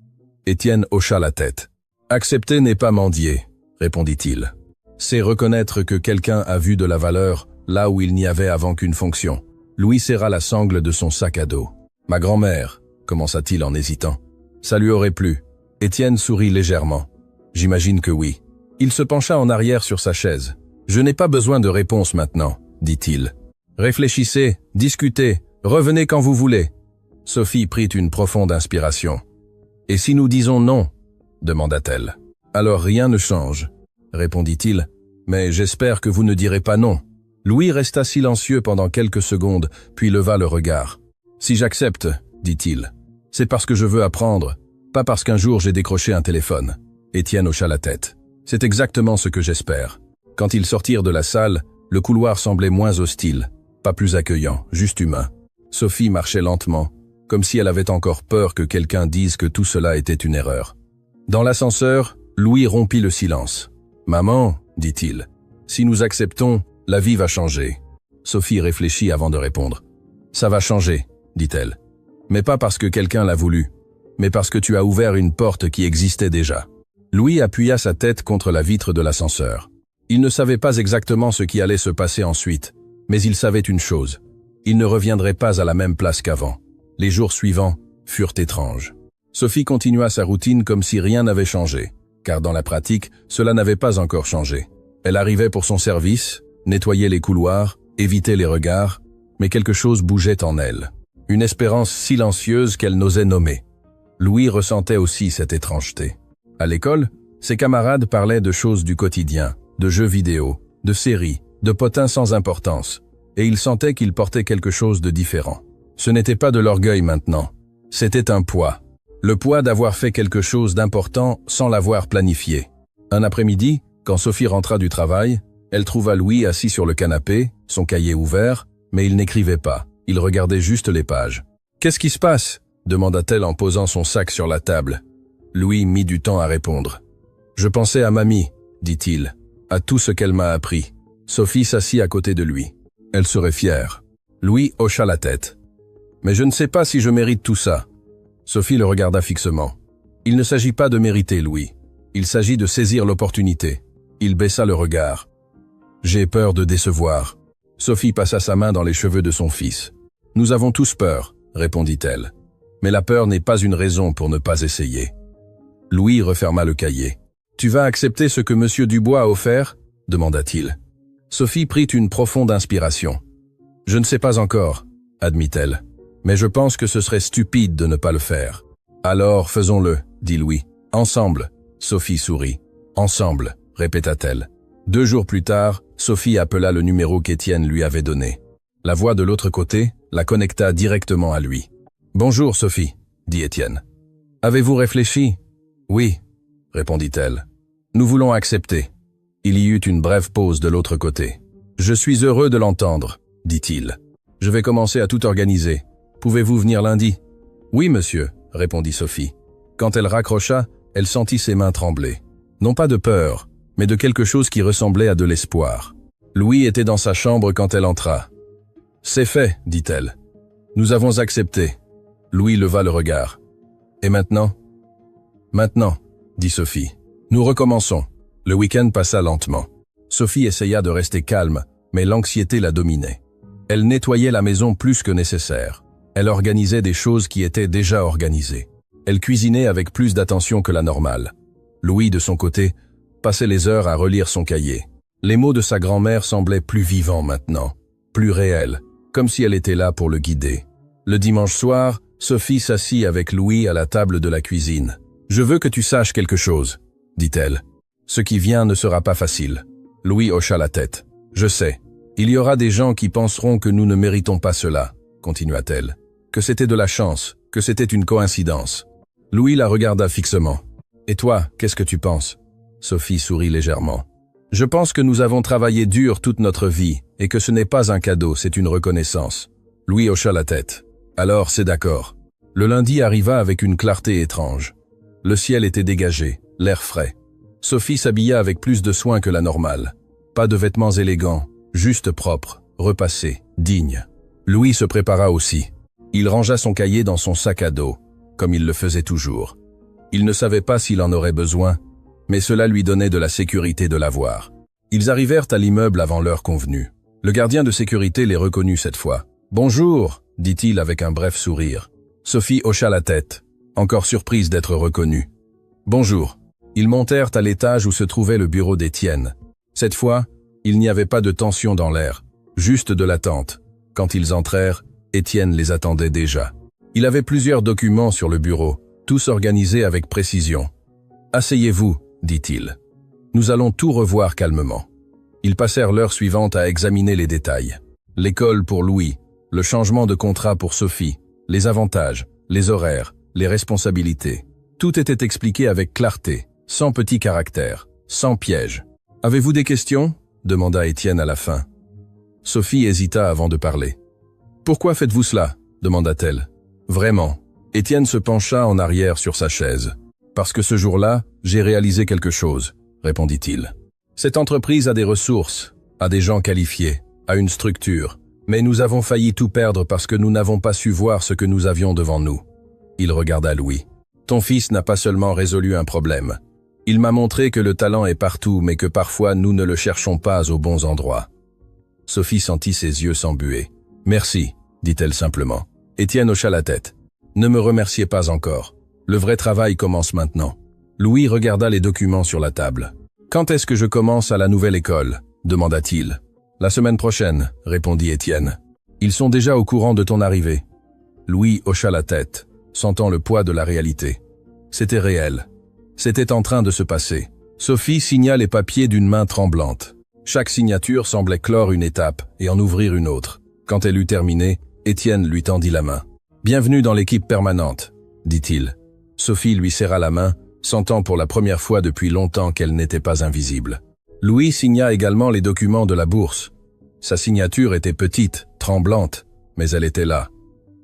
Étienne hocha la tête. « Accepter n'est pas mendier, » répondit-il. « C'est reconnaître que quelqu'un a vu de la valeur là où il n'y avait avant qu'une fonction. » Louis serra la sangle de son sac à dos. « Ma grand-mère, » commença-t-il en hésitant. « Ça lui aurait plu. » Étienne sourit légèrement. « J'imagine que oui. » Il se pencha en arrière sur sa chaise. « Je n'ai pas besoin de réponse maintenant, » dit-il. « Réfléchissez, discutez, revenez quand vous voulez. » Sophie prit une profonde inspiration. « Et si nous disons non ?» demanda-t-elle. « Alors rien ne change, » répondit-il. « Mais j'espère que vous ne direz pas non. » Louis resta silencieux pendant quelques secondes, puis leva le regard. « Si j'accepte, » dit-il, « c'est parce que je veux apprendre, pas parce qu'un jour j'ai décroché un téléphone. » Étienne hocha la tête. « C'est exactement ce que j'espère. » Quand ils sortirent de la salle, le couloir semblait moins hostile, pas plus accueillant, juste humain. Sophie marchait lentement, comme si elle avait encore peur que quelqu'un dise que tout cela était une erreur. Dans l'ascenseur, Louis rompit le silence. « Maman, » dit-il, « si nous acceptons, la vie va changer. » Sophie réfléchit avant de répondre. « Ça va changer, » dit-elle. « Mais pas parce que quelqu'un l'a voulu. mais parce que tu as ouvert une porte qui existait déjà. Louis appuya sa tête contre la vitre de l'ascenseur. Il ne savait pas exactement ce qui allait se passer ensuite, mais il savait une chose. Il ne reviendrait pas à la même place qu'avant. Les jours suivants furent étranges. Sophie continua sa routine comme si rien n'avait changé, car dans la pratique, cela n'avait pas encore changé. Elle arrivait pour son service, nettoyait les couloirs, évitait les regards, mais quelque chose bougeait en elle. Une espérance silencieuse qu'elle n'osait nommer. Louis ressentait aussi cette étrangeté. À l'école, ses camarades parlaient de choses du quotidien, de jeux vidéo, de séries, de potins sans importance, et il sentait qu'il portait quelque chose de différent. Ce n'était pas de l'orgueil maintenant, c'était un poids. Le poids d'avoir fait quelque chose d'important sans l'avoir planifié. Un après-midi, quand Sophie rentra du travail, elle trouva Louis assis sur le canapé, son cahier ouvert, mais il n'écrivait pas, il regardait juste les pages. « Qu'est-ce qui se passe ?» demanda-t-elle en posant son sac sur la table. Louis mit du temps à répondre. « Je pensais à mamie, » dit-il, « à tout ce qu'elle m'a appris. » Sophie s'assit à côté de lui. Elle serait fière. Louis hocha la tête. « Mais je ne sais pas si je mérite tout ça. » Sophie le regarda fixement. « Il ne s'agit pas de mériter, Louis. Il s'agit de saisir l'opportunité. » Il baissa le regard. « J'ai peur de décevoir. » Sophie passa sa main dans les cheveux de son fils. « Nous avons tous peur, » répondit-elle. « Mais la peur n'est pas une raison pour ne pas essayer. » Louis referma le cahier. « Tu vas accepter ce que M. Dubois a offert ?» demanda-t-il. Sophie prit une profonde inspiration. « Je ne sais pas encore, » admit-elle. « Mais je pense que ce serait stupide de ne pas le faire. »« Alors faisons-le, » dit Louis. « Ensemble. » Sophie sourit. « Ensemble, » répéta-t-elle. 2 jours plus tard, Sophie appela le numéro qu'Étienne lui avait donné. La voix de l'autre côté la connecta directement à lui. « Bonjour Sophie, » dit Étienne. « Avez-vous réfléchi ?»« Oui, » répondit-elle. « Nous voulons accepter. » Il y eut une brève pause de l'autre côté. « Je suis heureux de l'entendre, » dit-il. « Je vais commencer à tout organiser. Pouvez-vous venir lundi ?»« Oui, monsieur, » répondit Sophie. Quand elle raccrocha, elle sentit ses mains trembler. Non pas de peur, mais de quelque chose qui ressemblait à de l'espoir. Louis était dans sa chambre quand elle entra. « C'est fait, » dit-elle. « Nous avons accepté. » Louis leva le regard. « Et maintenant ?»« Maintenant, » dit Sophie. « Nous recommençons. » Le week-end passa lentement. Sophie essaya de rester calme, mais l'anxiété la dominait. Elle nettoyait la maison plus que nécessaire. Elle organisait des choses qui étaient déjà organisées. Elle cuisinait avec plus d'attention que la normale. Louis, de son côté, passait les heures à relire son cahier. Les mots de sa grand-mère semblaient plus vivants maintenant, plus réels, comme si elle était là pour le guider. Le dimanche soir, Sophie s'assit avec Louis à la table de la cuisine. « Je veux que tu saches quelque chose, » dit-elle. « Ce qui vient ne sera pas facile. » Louis hocha la tête. « Je sais. Il y aura des gens qui penseront que nous ne méritons pas cela, » continua-t-elle. « Que c'était de la chance, que c'était une coïncidence. » Louis la regarda fixement. « Et toi, qu'est-ce que tu penses ?» Sophie sourit légèrement. « Je pense que nous avons travaillé dur toute notre vie et que ce n'est pas un cadeau, c'est une reconnaissance. » Louis hocha la tête. « Alors, c'est d'accord. » Le lundi arriva avec une clarté étrange. Le ciel était dégagé, l'air frais. Sophie s'habilla avec plus de soin que la normale. Pas de vêtements élégants, juste propres, repassés, dignes. Louis se prépara aussi. Il rangea son cahier dans son sac à dos, comme il le faisait toujours. Il ne savait pas s'il en aurait besoin, mais cela lui donnait de la sécurité de l'avoir. Ils arrivèrent à l'immeuble avant l'heure convenue. Le gardien de sécurité les reconnut cette fois. « Bonjour » dit-il avec un bref sourire. Sophie hocha la tête, encore surprise d'être reconnue. « Bonjour ». Ils montèrent à l'étage où se trouvait le bureau d'Étienne. Cette fois, il n'y avait pas de tension dans l'air, juste de l'attente. Quand ils entrèrent, Étienne les attendait déjà. Il avait plusieurs documents sur le bureau, tous organisés avec précision. « Asseyez-vous » dit-il. « Nous allons tout revoir calmement. » Ils passèrent l'heure suivante à examiner les détails. L'école pour Louis, le changement de contrat pour Sophie, les avantages, les horaires, les responsabilités. Tout était expliqué avec clarté, sans petits caractères, sans piège. « Avez-vous des questions ?» demanda Étienne à la fin. Sophie hésita avant de parler. « Pourquoi faites-vous cela ?» demanda-t-elle. « Vraiment. » Étienne se pencha en arrière sur sa chaise. « Parce que ce jour-là, j'ai réalisé quelque chose, » répondit-il. « Cette entreprise a des ressources, a des gens qualifiés, a une structure, mais nous avons failli tout perdre parce que nous n'avons pas su voir ce que nous avions devant nous. » Il regarda Louis. Ton fils n'a pas seulement résolu un problème. Il m'a montré que le talent est partout, mais que parfois nous ne le cherchons pas aux bons endroits. » Sophie sentit ses yeux s'embuer. « Merci, » dit-elle simplement. Étienne hocha la tête. « Ne me remerciez pas encore. Le vrai travail commence maintenant. » Louis regarda les documents sur la table. « Quand est-ce que je commence à la nouvelle école ?» demanda-t-il. « La semaine prochaine, » répondit Étienne. « Ils sont déjà au courant de ton arrivée. » Louis hocha la tête, sentant le poids de la réalité. C'était réel. C'était en train de se passer. Sophie signa les papiers d'une main tremblante. Chaque signature semblait clore une étape et en ouvrir une autre. Quand elle eut terminé, Étienne lui tendit la main. « Bienvenue dans l'équipe permanente », dit-il. Sophie lui serra la main, sentant pour la première fois depuis longtemps qu'elle n'était pas invisible. Louis signa également les documents de la bourse. Sa signature était petite, tremblante, mais elle était là.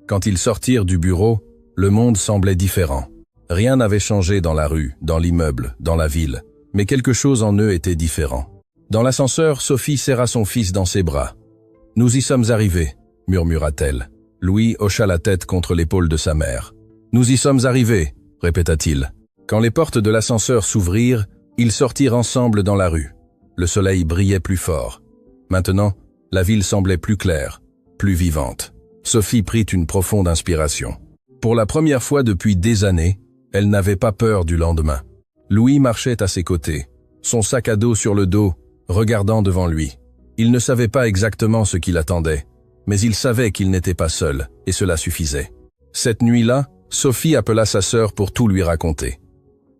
Quand ils sortirent du bureau, le monde semblait différent. Rien n'avait changé dans la rue, dans l'immeuble, dans la ville, mais quelque chose en eux était différent. Dans l'ascenseur, Sophie serra son fils dans ses bras. « Nous y sommes arrivés », murmura-t-elle. Louis hocha la tête contre l'épaule de sa mère. « Nous y sommes arrivés », répéta-t-il. Quand les portes de l'ascenseur s'ouvrirent, ils sortirent ensemble dans la rue. Le soleil brillait plus fort. Maintenant, la ville semblait plus claire, plus vivante. Sophie prit une profonde inspiration. Pour la première fois depuis des années, elle n'avait pas peur du lendemain. Louis marchait à ses côtés, son sac à dos sur le dos, regardant devant lui. Il ne savait pas exactement ce qu'il attendait, mais il savait qu'il n'était pas seul, et cela suffisait. Cette nuit-là, Sophie appela sa sœur pour tout lui raconter.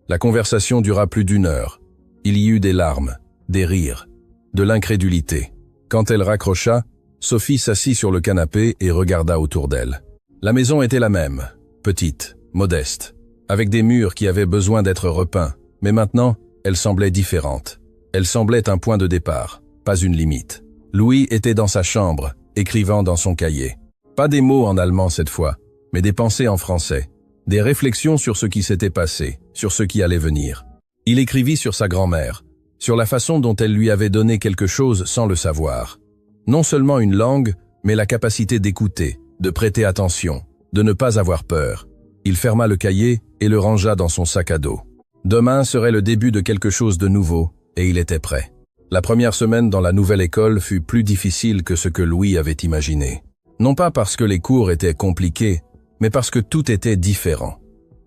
La conversation dura plus d'1 heure. Il y eut des larmes, des rires, de l'incrédulité. Quand elle raccrocha, Sophie s'assit sur le canapé et regarda autour d'elle. La maison était la même, petite, modeste, avec des murs qui avaient besoin d'être repeints, mais maintenant, elle semblait différente. Elle semblait un point de départ, pas une limite. Louis était dans sa chambre, écrivant dans son cahier. Pas des mots en allemand cette fois, mais des pensées en français, des réflexions sur ce qui s'était passé, sur ce qui allait venir. Il écrivit sur sa grand-mère, sur la façon dont elle lui avait donné quelque chose sans le savoir. Non seulement une langue, mais la capacité d'écouter, de prêter attention, de ne pas avoir peur. Il ferma le cahier et le rangea dans son sac à dos. Demain serait le début de quelque chose de nouveau, et il était prêt. La première semaine dans la nouvelle école fut plus difficile que ce que Louis avait imaginé. Non pas parce que les cours étaient compliqués, mais parce que tout était différent.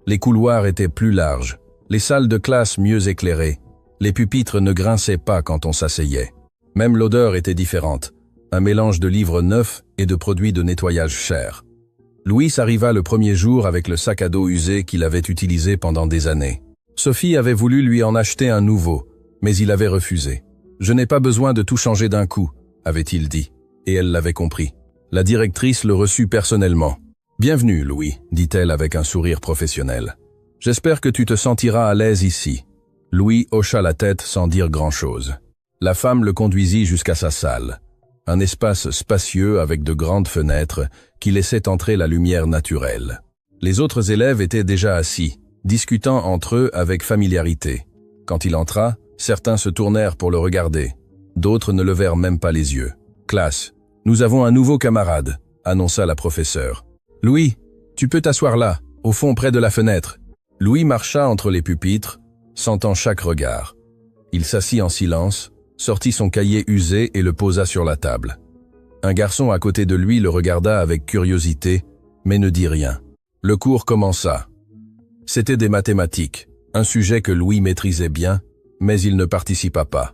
Les couloirs étaient plus larges, les salles de classe mieux éclairées, les pupitres ne grinçaient pas quand on s'asseyait. Même l'odeur était différente, un mélange de livres neufs et de produits de nettoyage chers. Louis arriva le premier jour avec le sac à dos usé qu'il avait utilisé pendant des années. Sophie avait voulu lui en acheter un nouveau, mais il avait refusé. « Je n'ai pas besoin de tout changer d'un coup », avait-il dit, et elle l'avait compris. La directrice le reçut personnellement. « Bienvenue, Louis », dit-elle avec un sourire professionnel. « J'espère que tu te sentiras à l'aise ici. » Louis hocha la tête sans dire grand-chose. La femme le conduisit jusqu'à sa salle. Un espace spacieux avec de grandes fenêtres qui laissaient entrer la lumière naturelle. Les autres élèves étaient déjà assis, discutant entre eux avec familiarité. Quand il entra, certains se tournèrent pour le regarder. D'autres ne levèrent même pas les yeux. « Classe, nous avons un nouveau camarade », annonça la professeure. « Louis, tu peux t'asseoir là, au fond près de la fenêtre. » Louis marcha entre les pupitres, sentant chaque regard. Il s'assit en silence, sortit son cahier usé et le posa sur la table. Un garçon à côté de lui le regarda avec curiosité, mais ne dit rien. Le cours commença. C'était des mathématiques, un sujet que Louis maîtrisait bien, mais il ne participa pas.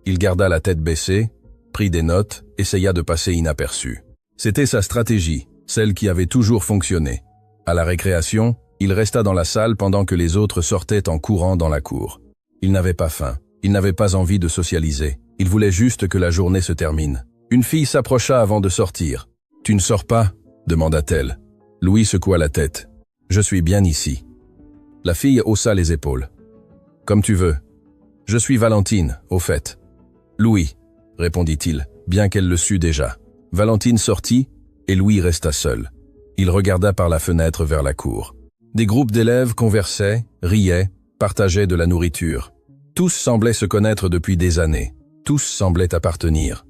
Il garda la tête baissée, prit des notes, essaya de passer inaperçu. C'était sa stratégie, celle qui avait toujours fonctionné. À la récréation, il resta dans la salle pendant que les autres sortaient en courant dans la cour. Il n'avait pas faim, il n'avait pas envie de socialiser, il voulait juste que la journée se termine. Une fille s'approcha avant de sortir. « Tu ne sors pas ?» demanda-t-elle. Louis secoua la tête. « Je suis bien ici. » La fille haussa les épaules. « Comme tu veux. Je suis Valentine, au fait. »« Louis, » répondit-il, bien qu'elle le sût déjà. Valentine sortit, et Louis resta seul. Il regarda par la fenêtre vers la cour. Des groupes d'élèves conversaient, riaient, partageaient de la nourriture. Tous semblaient se connaître depuis des années. Tous semblaient appartenir.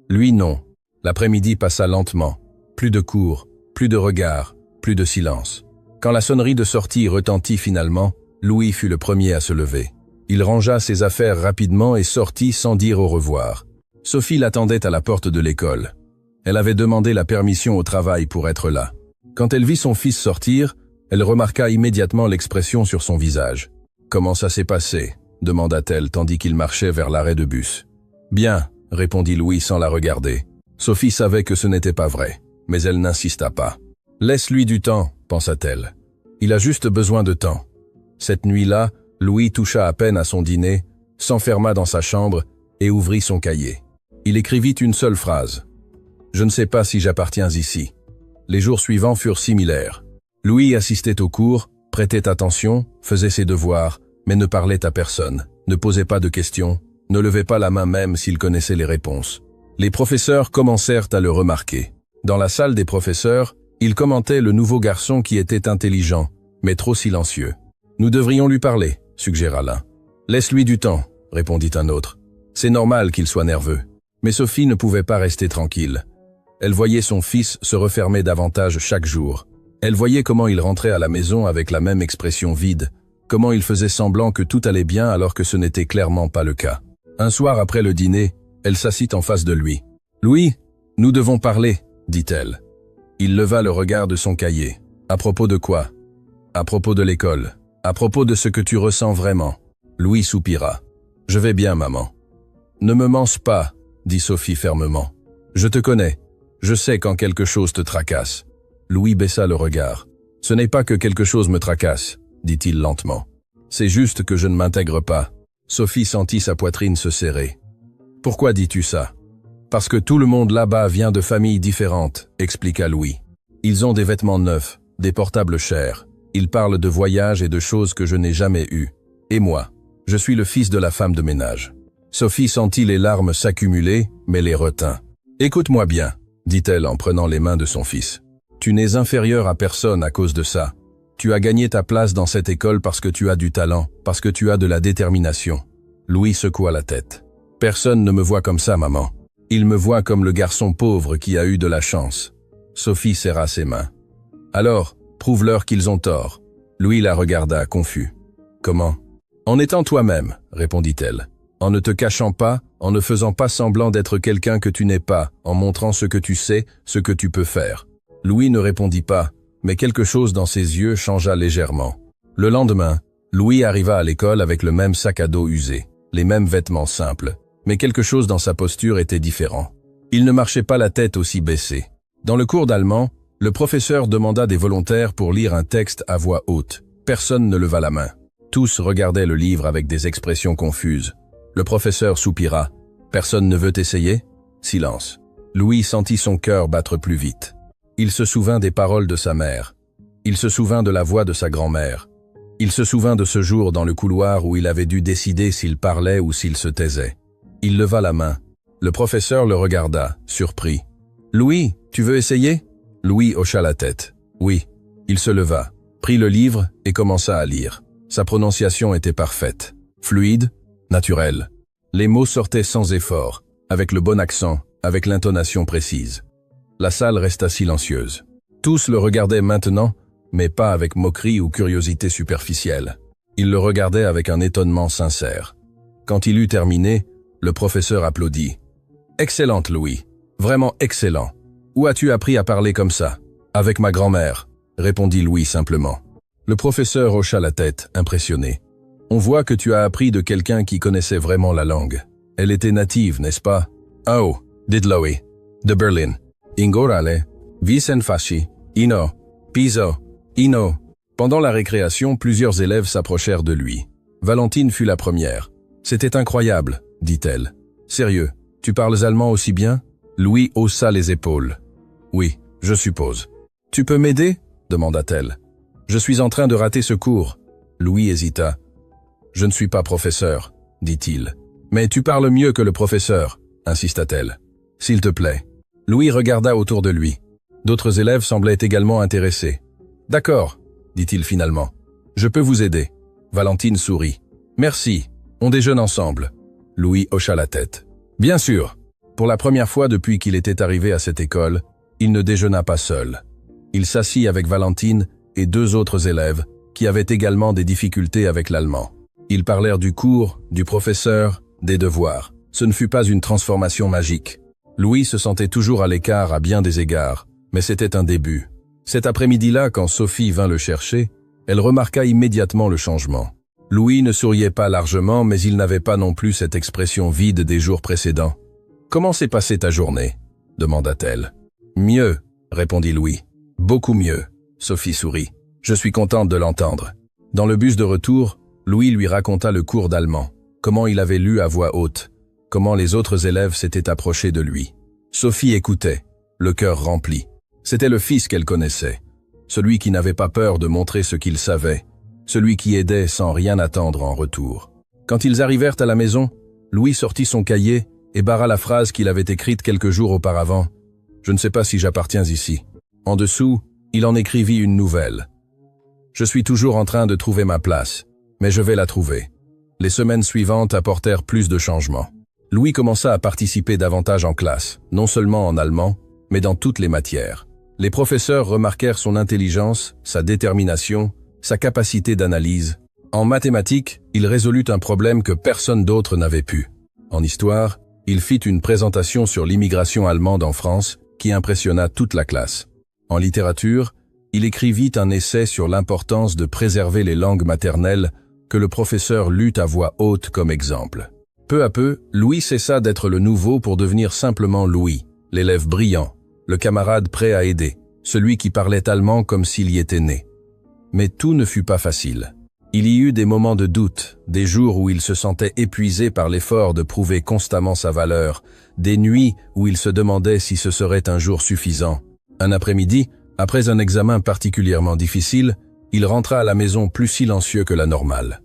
Lui non. L'après-midi passa lentement. Plus de cours, plus de regards, plus de silence. Quand la sonnerie de sortie retentit finalement, Louis fut le premier à se lever. Il rangea ses affaires rapidement et sortit sans dire au revoir. Sophie l'attendait à la porte de l'école. Elle avait demandé la permission au travail pour être là. Quand elle vit son fils sortir, elle remarqua immédiatement l'expression sur son visage. « Comment ça s'est passé ?» demanda-t-elle tandis qu'il marchait vers l'arrêt de bus. « Bien », répondit Louis sans la regarder. Sophie savait que ce n'était pas vrai, mais elle n'insista pas. « Laisse-lui du temps », pensa-t-elle. « Il a juste besoin de temps. » Cette nuit-là, Louis toucha à peine à son dîner, s'enferma dans sa chambre et ouvrit son cahier. Il écrivit une seule phrase. « Je ne sais pas si j'appartiens ici. » Les jours suivants furent similaires. Louis assistait aux cours, prêtait attention, faisait ses devoirs, mais ne parlait à personne, ne posait pas de questions, ne levait pas la main même s'il connaissait les réponses. Les professeurs commencèrent à le remarquer. Dans la salle des professeurs, ils commentaient le nouveau garçon qui était intelligent, mais trop silencieux. « Nous devrions lui parler », suggéra l'un. « Laisse-lui du temps », répondit un autre. « C'est normal qu'il soit nerveux. » Mais Sophie ne pouvait pas rester tranquille. Elle voyait son fils se refermer davantage chaque jour. Elle voyait comment il rentrait à la maison avec la même expression vide, comment il faisait semblant que tout allait bien alors que ce n'était clairement pas le cas. Un soir après le dîner, elle s'assit en face de lui. « Louis, nous devons parler », dit-elle. Il leva le regard de son cahier. « À propos de quoi ?»« À propos de l'école. À propos de ce que tu ressens vraiment. » Louis soupira. « Je vais bien, maman. »« Ne me mens pas, » dit Sophie fermement. « Je te connais. Je sais quand quelque chose te tracasse. » Louis baissa le regard. « Ce n'est pas que quelque chose me tracasse, » dit-il lentement. « C'est juste que je ne m'intègre pas. » Sophie sentit sa poitrine se serrer. « Pourquoi dis-tu ça ?»« Parce que tout le monde là-bas vient de familles différentes, » expliqua Louis. « Ils ont des vêtements neufs, des portables chers. Ils parlent de voyages et de choses que je n'ai jamais eues. Et moi, je suis le fils de la femme de ménage. » Sophie sentit les larmes s'accumuler, mais les retint. « Écoute-moi bien, » dit-elle en prenant les mains de son fils. « Tu n'es inférieur à personne à cause de ça. Tu as gagné ta place dans cette école parce que tu as du talent, parce que tu as de la détermination. » Louis secoua la tête. « Personne ne me voit comme ça, maman. Il me voit comme le garçon pauvre qui a eu de la chance. » Sophie serra ses mains. « Alors, prouve-leur qu'ils ont tort. » Louis la regarda, confus. « Comment ?»« En étant toi-même, » répondit-elle. « En ne te cachant pas, en ne faisant pas semblant d'être quelqu'un que tu n'es pas, en montrant ce que tu sais, ce que tu peux faire. » Louis ne répondit pas, mais quelque chose dans ses yeux changea légèrement. Le lendemain, Louis arriva à l'école avec le même sac à dos usé, les mêmes vêtements simples, mais quelque chose dans sa posture était différent. Il ne marchait pas la tête aussi baissée. Dans le cours d'allemand, le professeur demanda des volontaires pour lire un texte à voix haute. Personne ne leva la main. Tous regardaient le livre avec des expressions confuses. Le professeur soupira. « Personne ne veut essayer ?» Silence. Louis sentit son cœur battre plus vite. Il se souvint des paroles de sa mère. Il se souvint de la voix de sa grand-mère. Il se souvint de ce jour dans le couloir où il avait dû décider s'il parlait ou s'il se taisait. Il leva la main. Le professeur le regarda, surpris. « Louis, tu veux essayer ?» Louis hocha la tête. « Oui. » Il se leva, prit le livre et commença à lire. Sa prononciation était parfaite, fluide, naturelle. Les mots sortaient sans effort, avec le bon accent, avec l'intonation précise. La salle resta silencieuse. Tous le regardaient maintenant, mais pas avec moquerie ou curiosité superficielle. Ils le regardaient avec un étonnement sincère. Quand il eut terminé, le professeur applaudit. « Excellente, Louis. Vraiment excellent. Où as-tu appris à parler comme ça ?»« Avec ma grand-mère, » répondit Louis simplement. Le professeur hocha la tête, impressionné. « On voit que tu as appris de quelqu'un qui connaissait vraiment la langue. Elle était native, n'est-ce pas ?»« Oh, dit Louis. De Berlin. Ingorale, Vicenfashi, Ino, Piso, Ino. » Pendant la récréation, plusieurs élèves s'approchèrent de lui. Valentine fut la première. « C'était incroyable, » dit-elle. « Sérieux, tu parles allemand aussi bien ?» Louis haussa les épaules. « Oui, je suppose. »« Tu peux m'aider ?» demanda-t-elle. « Je suis en train de rater ce cours. » Louis hésita. « Je ne suis pas professeur, » dit-il. « Mais tu parles mieux que le professeur, » insista-t-elle. « S'il te plaît. » Louis regarda autour de lui. D'autres élèves semblaient également intéressés. « D'accord, » dit-il finalement. « Je peux vous aider. » Valentine sourit. « Merci, on déjeune ensemble. » Louis hocha la tête. « Bien sûr. » Pour la première fois depuis qu'il était arrivé à cette école, il ne déjeuna pas seul. Il s'assit avec Valentine et 2 autres élèves, qui avaient également des difficultés avec l'allemand. Ils parlèrent du cours, du professeur, des devoirs. Ce ne fut pas une transformation magique. Louis se sentait toujours à l'écart à bien des égards, mais c'était un début. Cet après-midi-là, quand Sophie vint le chercher, elle remarqua immédiatement le changement. Louis ne souriait pas largement, mais il n'avait pas non plus cette expression vide des jours précédents. « Comment s'est passée ta journée ?» demanda-t-elle. « Mieux, » répondit Louis. « Beaucoup mieux. » Sophie sourit. « Je suis contente de l'entendre. » Dans le bus de retour, Louis lui raconta le cours d'allemand, comment il avait lu à voix haute, comment les autres élèves s'étaient approchés de lui. Sophie écoutait, le cœur rempli. C'était le fils qu'elle connaissait, celui qui n'avait pas peur de montrer ce qu'il savait, celui qui aidait sans rien attendre en retour. Quand ils arrivèrent à la maison, Louis sortit son cahier et barra la phrase qu'il avait écrite quelques jours auparavant. « Je ne sais pas si j'appartiens ici. » En dessous, il en écrivit une nouvelle. « Je suis toujours en train de trouver ma place, mais je vais la trouver. » Les semaines suivantes apportèrent plus de changements. Louis commença à participer davantage en classe, non seulement en allemand, mais dans toutes les matières. Les professeurs remarquèrent son intelligence, sa détermination, sa capacité d'analyse. En mathématiques, il résolut un problème que personne d'autre n'avait pu. En histoire, il fit une présentation sur l'immigration allemande en France qui impressionna toute la classe. En littérature, il écrivit un essai sur l'importance de préserver les langues maternelles que le professeur lut à voix haute comme exemple. Peu à peu, Louis cessa d'être le nouveau pour devenir simplement Louis, l'élève brillant, le camarade prêt à aider, celui qui parlait allemand comme s'il y était né. Mais tout ne fut pas facile. Il y eut des moments de doute, des jours où il se sentait épuisé par l'effort de prouver constamment sa valeur, des nuits où il se demandait si ce serait un jour suffisant. Un après-midi, après un examen particulièrement difficile, il rentra à la maison plus silencieux que la normale.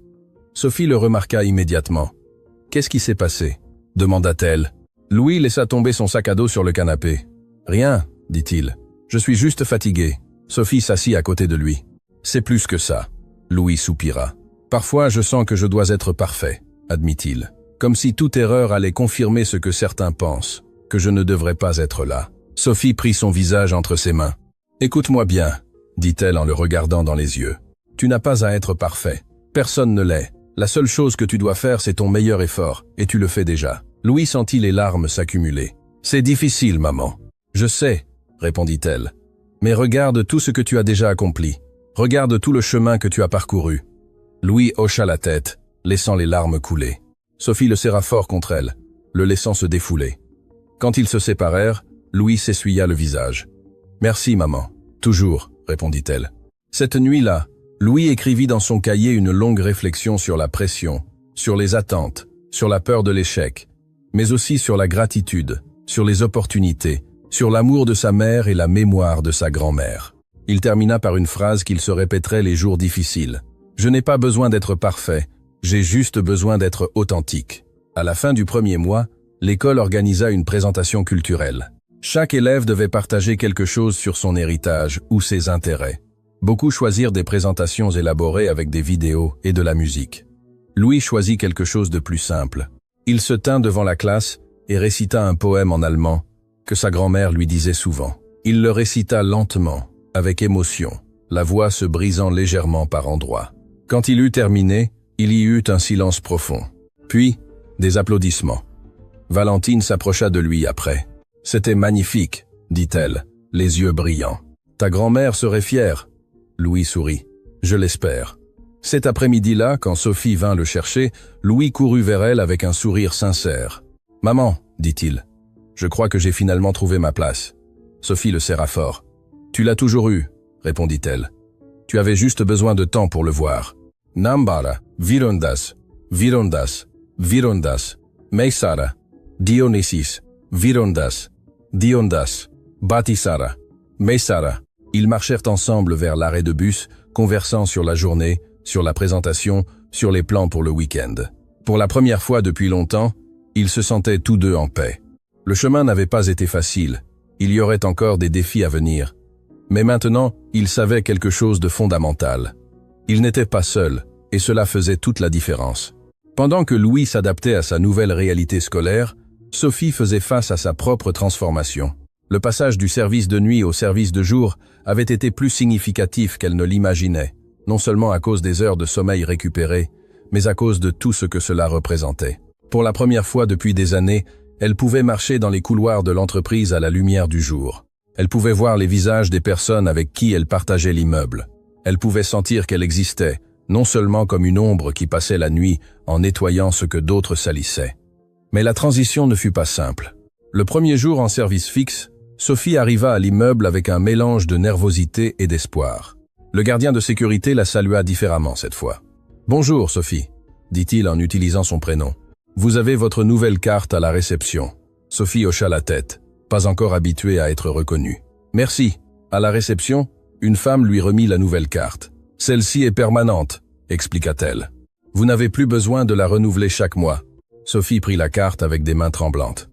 Sophie le remarqua immédiatement. « Qu'est-ce qui s'est passé ?» demanda-t-elle. Louis laissa tomber son sac à dos sur le canapé. « Rien, dit-il. Je suis juste fatigué. » Sophie s'assit à côté de lui. « C'est plus que ça. » Louis soupira. « Parfois, je sens que je dois être parfait, » admit-il. Comme si toute erreur allait confirmer ce que certains pensent, que je ne devrais pas être là. Sophie prit son visage entre ses mains. « Écoute-moi bien, » dit-elle en le regardant dans les yeux. « Tu n'as pas à être parfait. Personne ne l'est. La seule chose que tu dois faire, c'est ton meilleur effort, et tu le fais déjà. » Louis sentit les larmes s'accumuler. « C'est difficile, maman. »« Je sais, » répondit-elle. « Mais regarde tout ce que tu as déjà accompli. Regarde tout le chemin que tu as parcouru. » Louis hocha la tête, laissant les larmes couler. Sophie le serra fort contre elle, le laissant se défouler. Quand ils se séparèrent, Louis s'essuya le visage. « Merci, maman. Toujours, » répondit-elle. Cette nuit-là, Louis écrivit dans son cahier une longue réflexion sur la pression, sur les attentes, sur la peur de l'échec, mais aussi sur la gratitude, sur les opportunités, sur l'amour de sa mère et la mémoire de sa grand-mère. Il termina par une phrase qu'il se répéterait les jours difficiles. « Je n'ai pas besoin d'être parfait, j'ai juste besoin d'être authentique. » À la fin du premier mois, l'école organisa une présentation culturelle. Chaque élève devait partager quelque chose sur son héritage ou ses intérêts. Beaucoup choisirent des présentations élaborées avec des vidéos et de la musique. Louis choisit quelque chose de plus simple. Il se tint devant la classe et récita un poème en allemand que sa grand-mère lui disait souvent. Il le récita lentement, avec émotion, la voix se brisant légèrement par endroits. Quand il eut terminé, il y eut un silence profond. Puis, des applaudissements. Valentine s'approcha de lui après. « C'était magnifique, » dit-elle, les yeux brillants. « Ta grand-mère serait fière. » Louis sourit. « Je l'espère. » Cet après-midi-là, quand Sophie vint le chercher, Louis courut vers elle avec un sourire sincère. « Maman, » dit-il, « je crois que j'ai finalement trouvé ma place. » Sophie le serra fort. « Tu l'as toujours eu, » répondit-elle. « Tu avais juste besoin de temps pour le voir. »« Nambara, Virondas, Virondas, Virondas, Meisara, Dionysis, Virondas, Diondas, Batisara, Meisara. » Ils marchèrent ensemble vers l'arrêt de bus, conversant sur la journée, sur la présentation, sur les plans pour le week-end. Pour la première fois depuis longtemps, ils se sentaient tous deux en paix. Le chemin n'avait pas été facile, il y aurait encore des défis à venir. Mais maintenant, ils savaient quelque chose de fondamental. Ils n'étaient pas seuls, et cela faisait toute la différence. Pendant que Louis s'adaptait à sa nouvelle réalité scolaire, Sophie faisait face à sa propre transformation. Le passage du service de nuit au service de jour avait été plus significatif qu'elle ne l'imaginait, non seulement à cause des heures de sommeil récupérées, mais à cause de tout ce que cela représentait. Pour la première fois depuis des années, elle pouvait marcher dans les couloirs de l'entreprise à la lumière du jour. Elle pouvait voir les visages des personnes avec qui elle partageait l'immeuble. Elle pouvait sentir qu'elle existait, non seulement comme une ombre qui passait la nuit en nettoyant ce que d'autres salissaient. Mais la transition ne fut pas simple. Le premier jour en service fixe, Sophie arriva à l'immeuble avec un mélange de nervosité et d'espoir. Le gardien de sécurité la salua différemment cette fois. « Bonjour, Sophie », dit-il en utilisant son prénom. « Vous avez votre nouvelle carte à la réception. » Sophie hocha la tête, pas encore habituée à être reconnue. « Merci. » À la réception, une femme lui remit la nouvelle carte. « Celle-ci est permanente », expliqua-t-elle. « Vous n'avez plus besoin de la renouveler chaque mois. » Sophie prit la carte avec des mains tremblantes.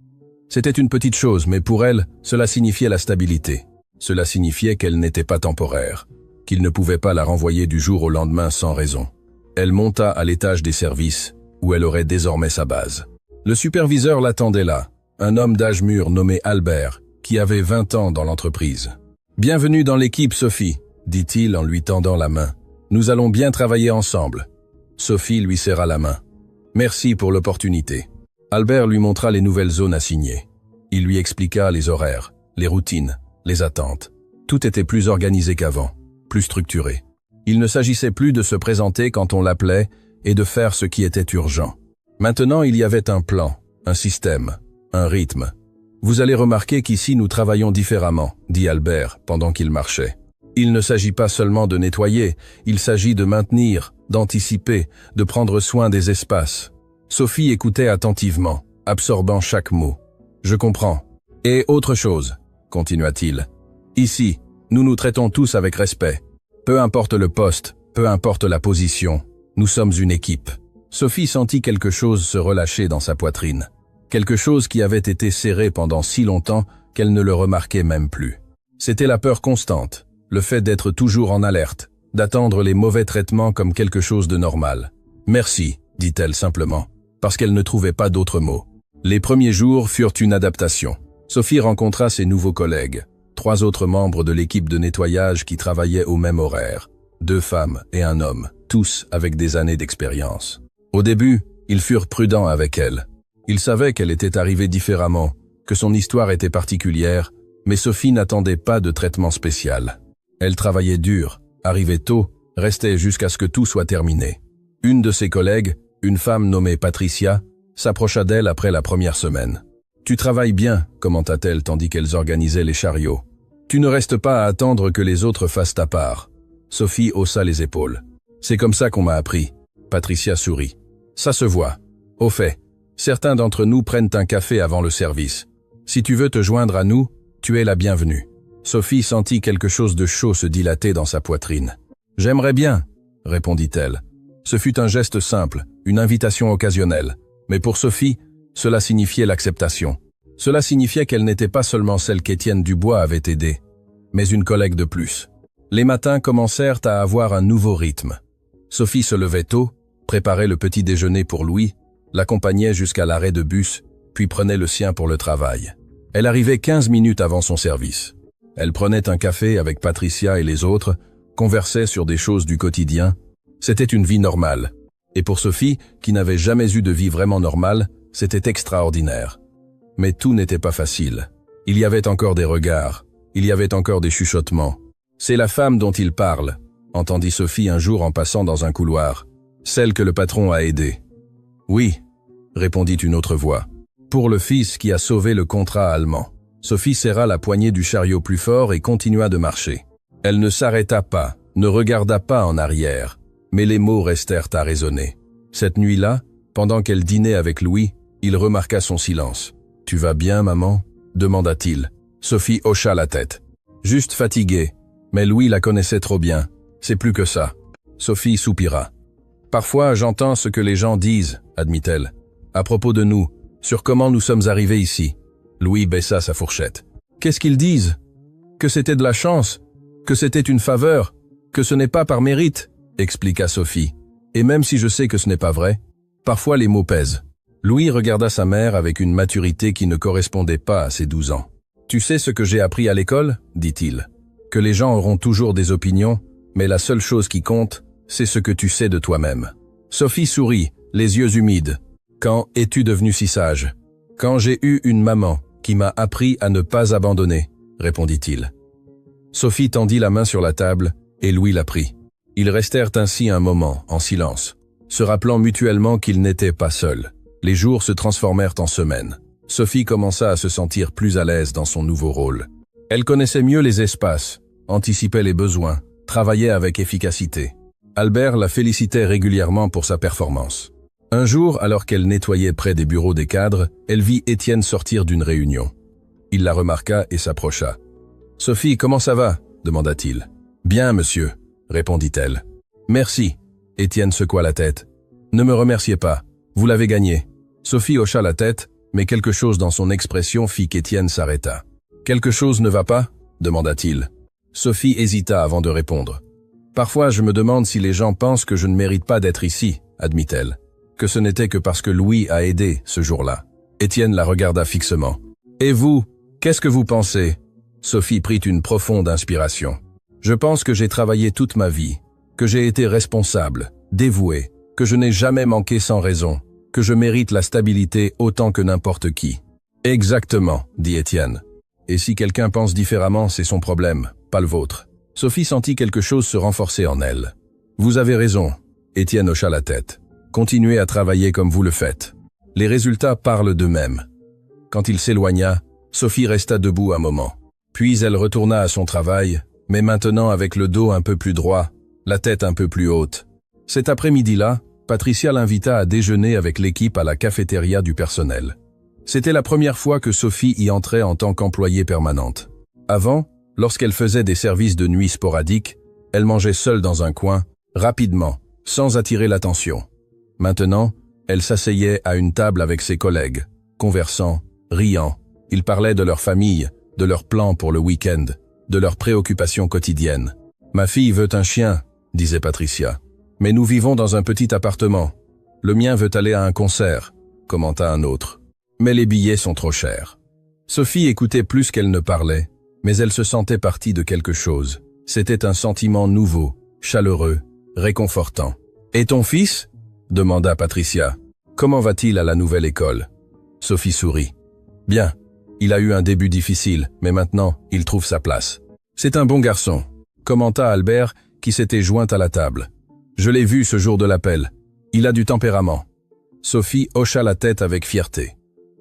C'était une petite chose, mais pour elle, cela signifiait la stabilité. Cela signifiait qu'elle n'était pas temporaire, qu'il ne pouvait pas la renvoyer du jour au lendemain sans raison. Elle monta à l'étage des services, où elle aurait désormais sa base. Le superviseur l'attendait là, un homme d'âge mûr nommé Albert, qui avait 20 ans dans l'entreprise. « Bienvenue dans l'équipe, Sophie », dit-il en lui tendant la main. « Nous allons bien travailler ensemble. » Sophie lui serra la main. « Merci pour l'opportunité. » Albert lui montra les nouvelles zones assignées. Il lui expliqua les horaires, les routines, les attentes. Tout était plus organisé qu'avant, plus structuré. Il ne s'agissait plus de se présenter quand on l'appelait et de faire ce qui était urgent. Maintenant, il y avait un plan, un système, un rythme. « Vous allez remarquer qu'ici nous travaillons différemment », dit Albert pendant qu'il marchait. « Il ne s'agit pas seulement de nettoyer, il s'agit de maintenir, d'anticiper, de prendre soin des espaces. » Sophie écoutait attentivement, absorbant chaque mot. « Je comprends. Et autre chose, » continua-t-il. « Ici, nous nous traitons tous avec respect. Peu importe le poste, peu importe la position, nous sommes une équipe. » Sophie sentit quelque chose se relâcher dans sa poitrine. Quelque chose qui avait été serré pendant si longtemps qu'elle ne le remarquait même plus. C'était la peur constante, le fait d'être toujours en alerte, d'attendre les mauvais traitements comme quelque chose de normal. « Merci », dit-elle simplement, parce qu'elle ne trouvait pas d'autres mots. Les premiers jours furent une adaptation. Sophie rencontra ses nouveaux collègues, 3 autres membres de l'équipe de nettoyage qui travaillaient au même horaire, 2 femmes et un homme, tous avec des années d'expérience. Au début, ils furent prudents avec elle. Ils savaient qu'elle était arrivée différemment, que son histoire était particulière, mais Sophie n'attendait pas de traitement spécial. Elle travaillait dur, arrivait tôt, restait jusqu'à ce que tout soit terminé. Une de ses collègues, une femme nommée Patricia, s'approcha d'elle après la première semaine. « Tu travailles bien », commenta-t-elle tandis qu'elles organisaient les chariots. « Tu ne restes pas à attendre que les autres fassent ta part. » Sophie haussa les épaules. « C'est comme ça qu'on m'a appris. » Patricia sourit. « Ça se voit. Au fait, certains d'entre nous prennent un café avant le service. Si tu veux te joindre à nous, tu es la bienvenue. » Sophie sentit quelque chose de chaud se dilater dans sa poitrine. « J'aimerais bien », répondit-elle. Ce fut un geste simple, une invitation occasionnelle. Mais pour Sophie, cela signifiait l'acceptation. Cela signifiait qu'elle n'était pas seulement celle qu'Étienne Dubois avait aidée, mais une collègue de plus. Les matins commencèrent à avoir un nouveau rythme. Sophie se levait tôt, préparait le petit déjeuner pour Louis, l'accompagnait jusqu'à l'arrêt de bus, puis prenait le sien pour le travail. Elle arrivait 15 minutes avant son service. Elle prenait un café avec Patricia et les autres, conversait sur des choses du quotidien. C'était une vie normale. Et pour Sophie, qui n'avait jamais eu de vie vraiment normale, c'était extraordinaire. Mais tout n'était pas facile. Il y avait encore des regards, il y avait encore des chuchotements. « C'est la femme dont il parle », entendit Sophie un jour en passant dans un couloir. « Celle que le patron a aidée. »« Oui », répondit une autre voix. « Pour le fils qui a sauvé le contrat allemand. » Sophie serra la poignée du chariot plus fort et continua de marcher. Elle ne s'arrêta pas, ne regarda pas en arrière. Mais les mots restèrent à résonner. Cette nuit-là, pendant qu'elle dînait avec Louis, il remarqua son silence. « Tu vas bien, maman ?» demanda-t-il. Sophie hocha la tête. « Juste fatiguée. Mais Louis la connaissait trop bien. C'est plus que ça. » Sophie soupira. « Parfois, j'entends ce que les gens disent, » admit-elle, « à propos de nous, sur comment nous sommes arrivés ici. » Louis baissa sa fourchette. « Qu'est-ce qu'ils disent? Que c'était de la chance? Que c'était une faveur? Que ce n'est pas par mérite ?» expliqua Sophie. Et même si je sais que ce n'est pas vrai, parfois les mots pèsent. Louis regarda sa mère avec une maturité qui ne correspondait pas à ses 12 ans. Tu sais ce que j'ai appris à l'école, dit-il. Que les gens auront toujours des opinions, mais la seule chose qui compte, c'est ce que tu sais de toi-même. Sophie sourit, les yeux humides. Quand es-tu devenue si sage? Quand j'ai eu une maman qui m'a appris à ne pas abandonner, répondit-il. Sophie tendit la main sur la table et Louis la prit. Ils restèrent ainsi un moment, en silence, se rappelant mutuellement qu'ils n'étaient pas seuls. Les jours se transformèrent en semaines. Sophie commença à se sentir plus à l'aise dans son nouveau rôle. Elle connaissait mieux les espaces, anticipait les besoins, travaillait avec efficacité. Albert la félicitait régulièrement pour sa performance. Un jour, alors qu'elle nettoyait près des bureaux des cadres, elle vit Étienne sortir d'une réunion. Il la remarqua et s'approcha. « Sophie, comment ça va ?» demanda-t-il. « Bien, monsieur », répondit-elle. « Merci », Étienne secoua la tête. « Ne me remerciez pas, vous l'avez gagné. » Sophie hocha la tête, mais quelque chose dans son expression fit qu'Étienne s'arrêta. « Quelque chose ne va pas ?» demanda-t-il. Sophie hésita avant de répondre. « Parfois, je me demande si les gens pensent que je ne mérite pas d'être ici, » admit-elle. Que ce n'était que parce que Louis a aidé ce jour-là. Étienne la regarda fixement. « Et vous, qu'est-ce que vous pensez ?» Sophie prit une profonde inspiration. « Je pense que j'ai travaillé toute ma vie, que j'ai été responsable, dévoué, que je n'ai jamais manqué sans raison, que je mérite la stabilité autant que n'importe qui. » « Exactement, » dit Étienne. « Et si quelqu'un pense différemment, c'est son problème, pas le vôtre. » Sophie sentit quelque chose se renforcer en elle. « Vous avez raison. » Étienne hocha la tête. « Continuez à travailler comme vous le faites. Les résultats parlent d'eux-mêmes. » Quand il s'éloigna, Sophie resta debout un moment. Puis elle retourna à son travail, mais maintenant avec le dos un peu plus droit, la tête un peu plus haute. Cet après-midi-là, Patricia l'invita à déjeuner avec l'équipe à la cafétéria du personnel. C'était la première fois que Sophie y entrait en tant qu'employée permanente. Avant, lorsqu'elle faisait des services de nuit sporadiques, elle mangeait seule dans un coin, rapidement, sans attirer l'attention. Maintenant, elle s'asseyait à une table avec ses collègues, conversant, riant. Ils parlaient de leur famille, de leurs plans pour le week-end, de leurs préoccupations quotidiennes. « Ma fille veut un chien », disait Patricia. « Mais nous vivons dans un petit appartement. Le mien veut aller à un concert », commenta un autre. « Mais les billets sont trop chers. » Sophie écoutait plus qu'elle ne parlait, mais elle se sentait partie de quelque chose. C'était un sentiment nouveau, chaleureux, réconfortant. « Et ton fils ?» demanda Patricia. « Comment va-t-il à la nouvelle école ?» Sophie sourit. « Bien. Il a eu un début difficile, mais maintenant, il trouve sa place. C'est un bon garçon, » commenta Albert, qui s'était joint à la table. « Je l'ai vu ce jour de l'appel. Il a du tempérament. » Sophie hocha la tête avec fierté.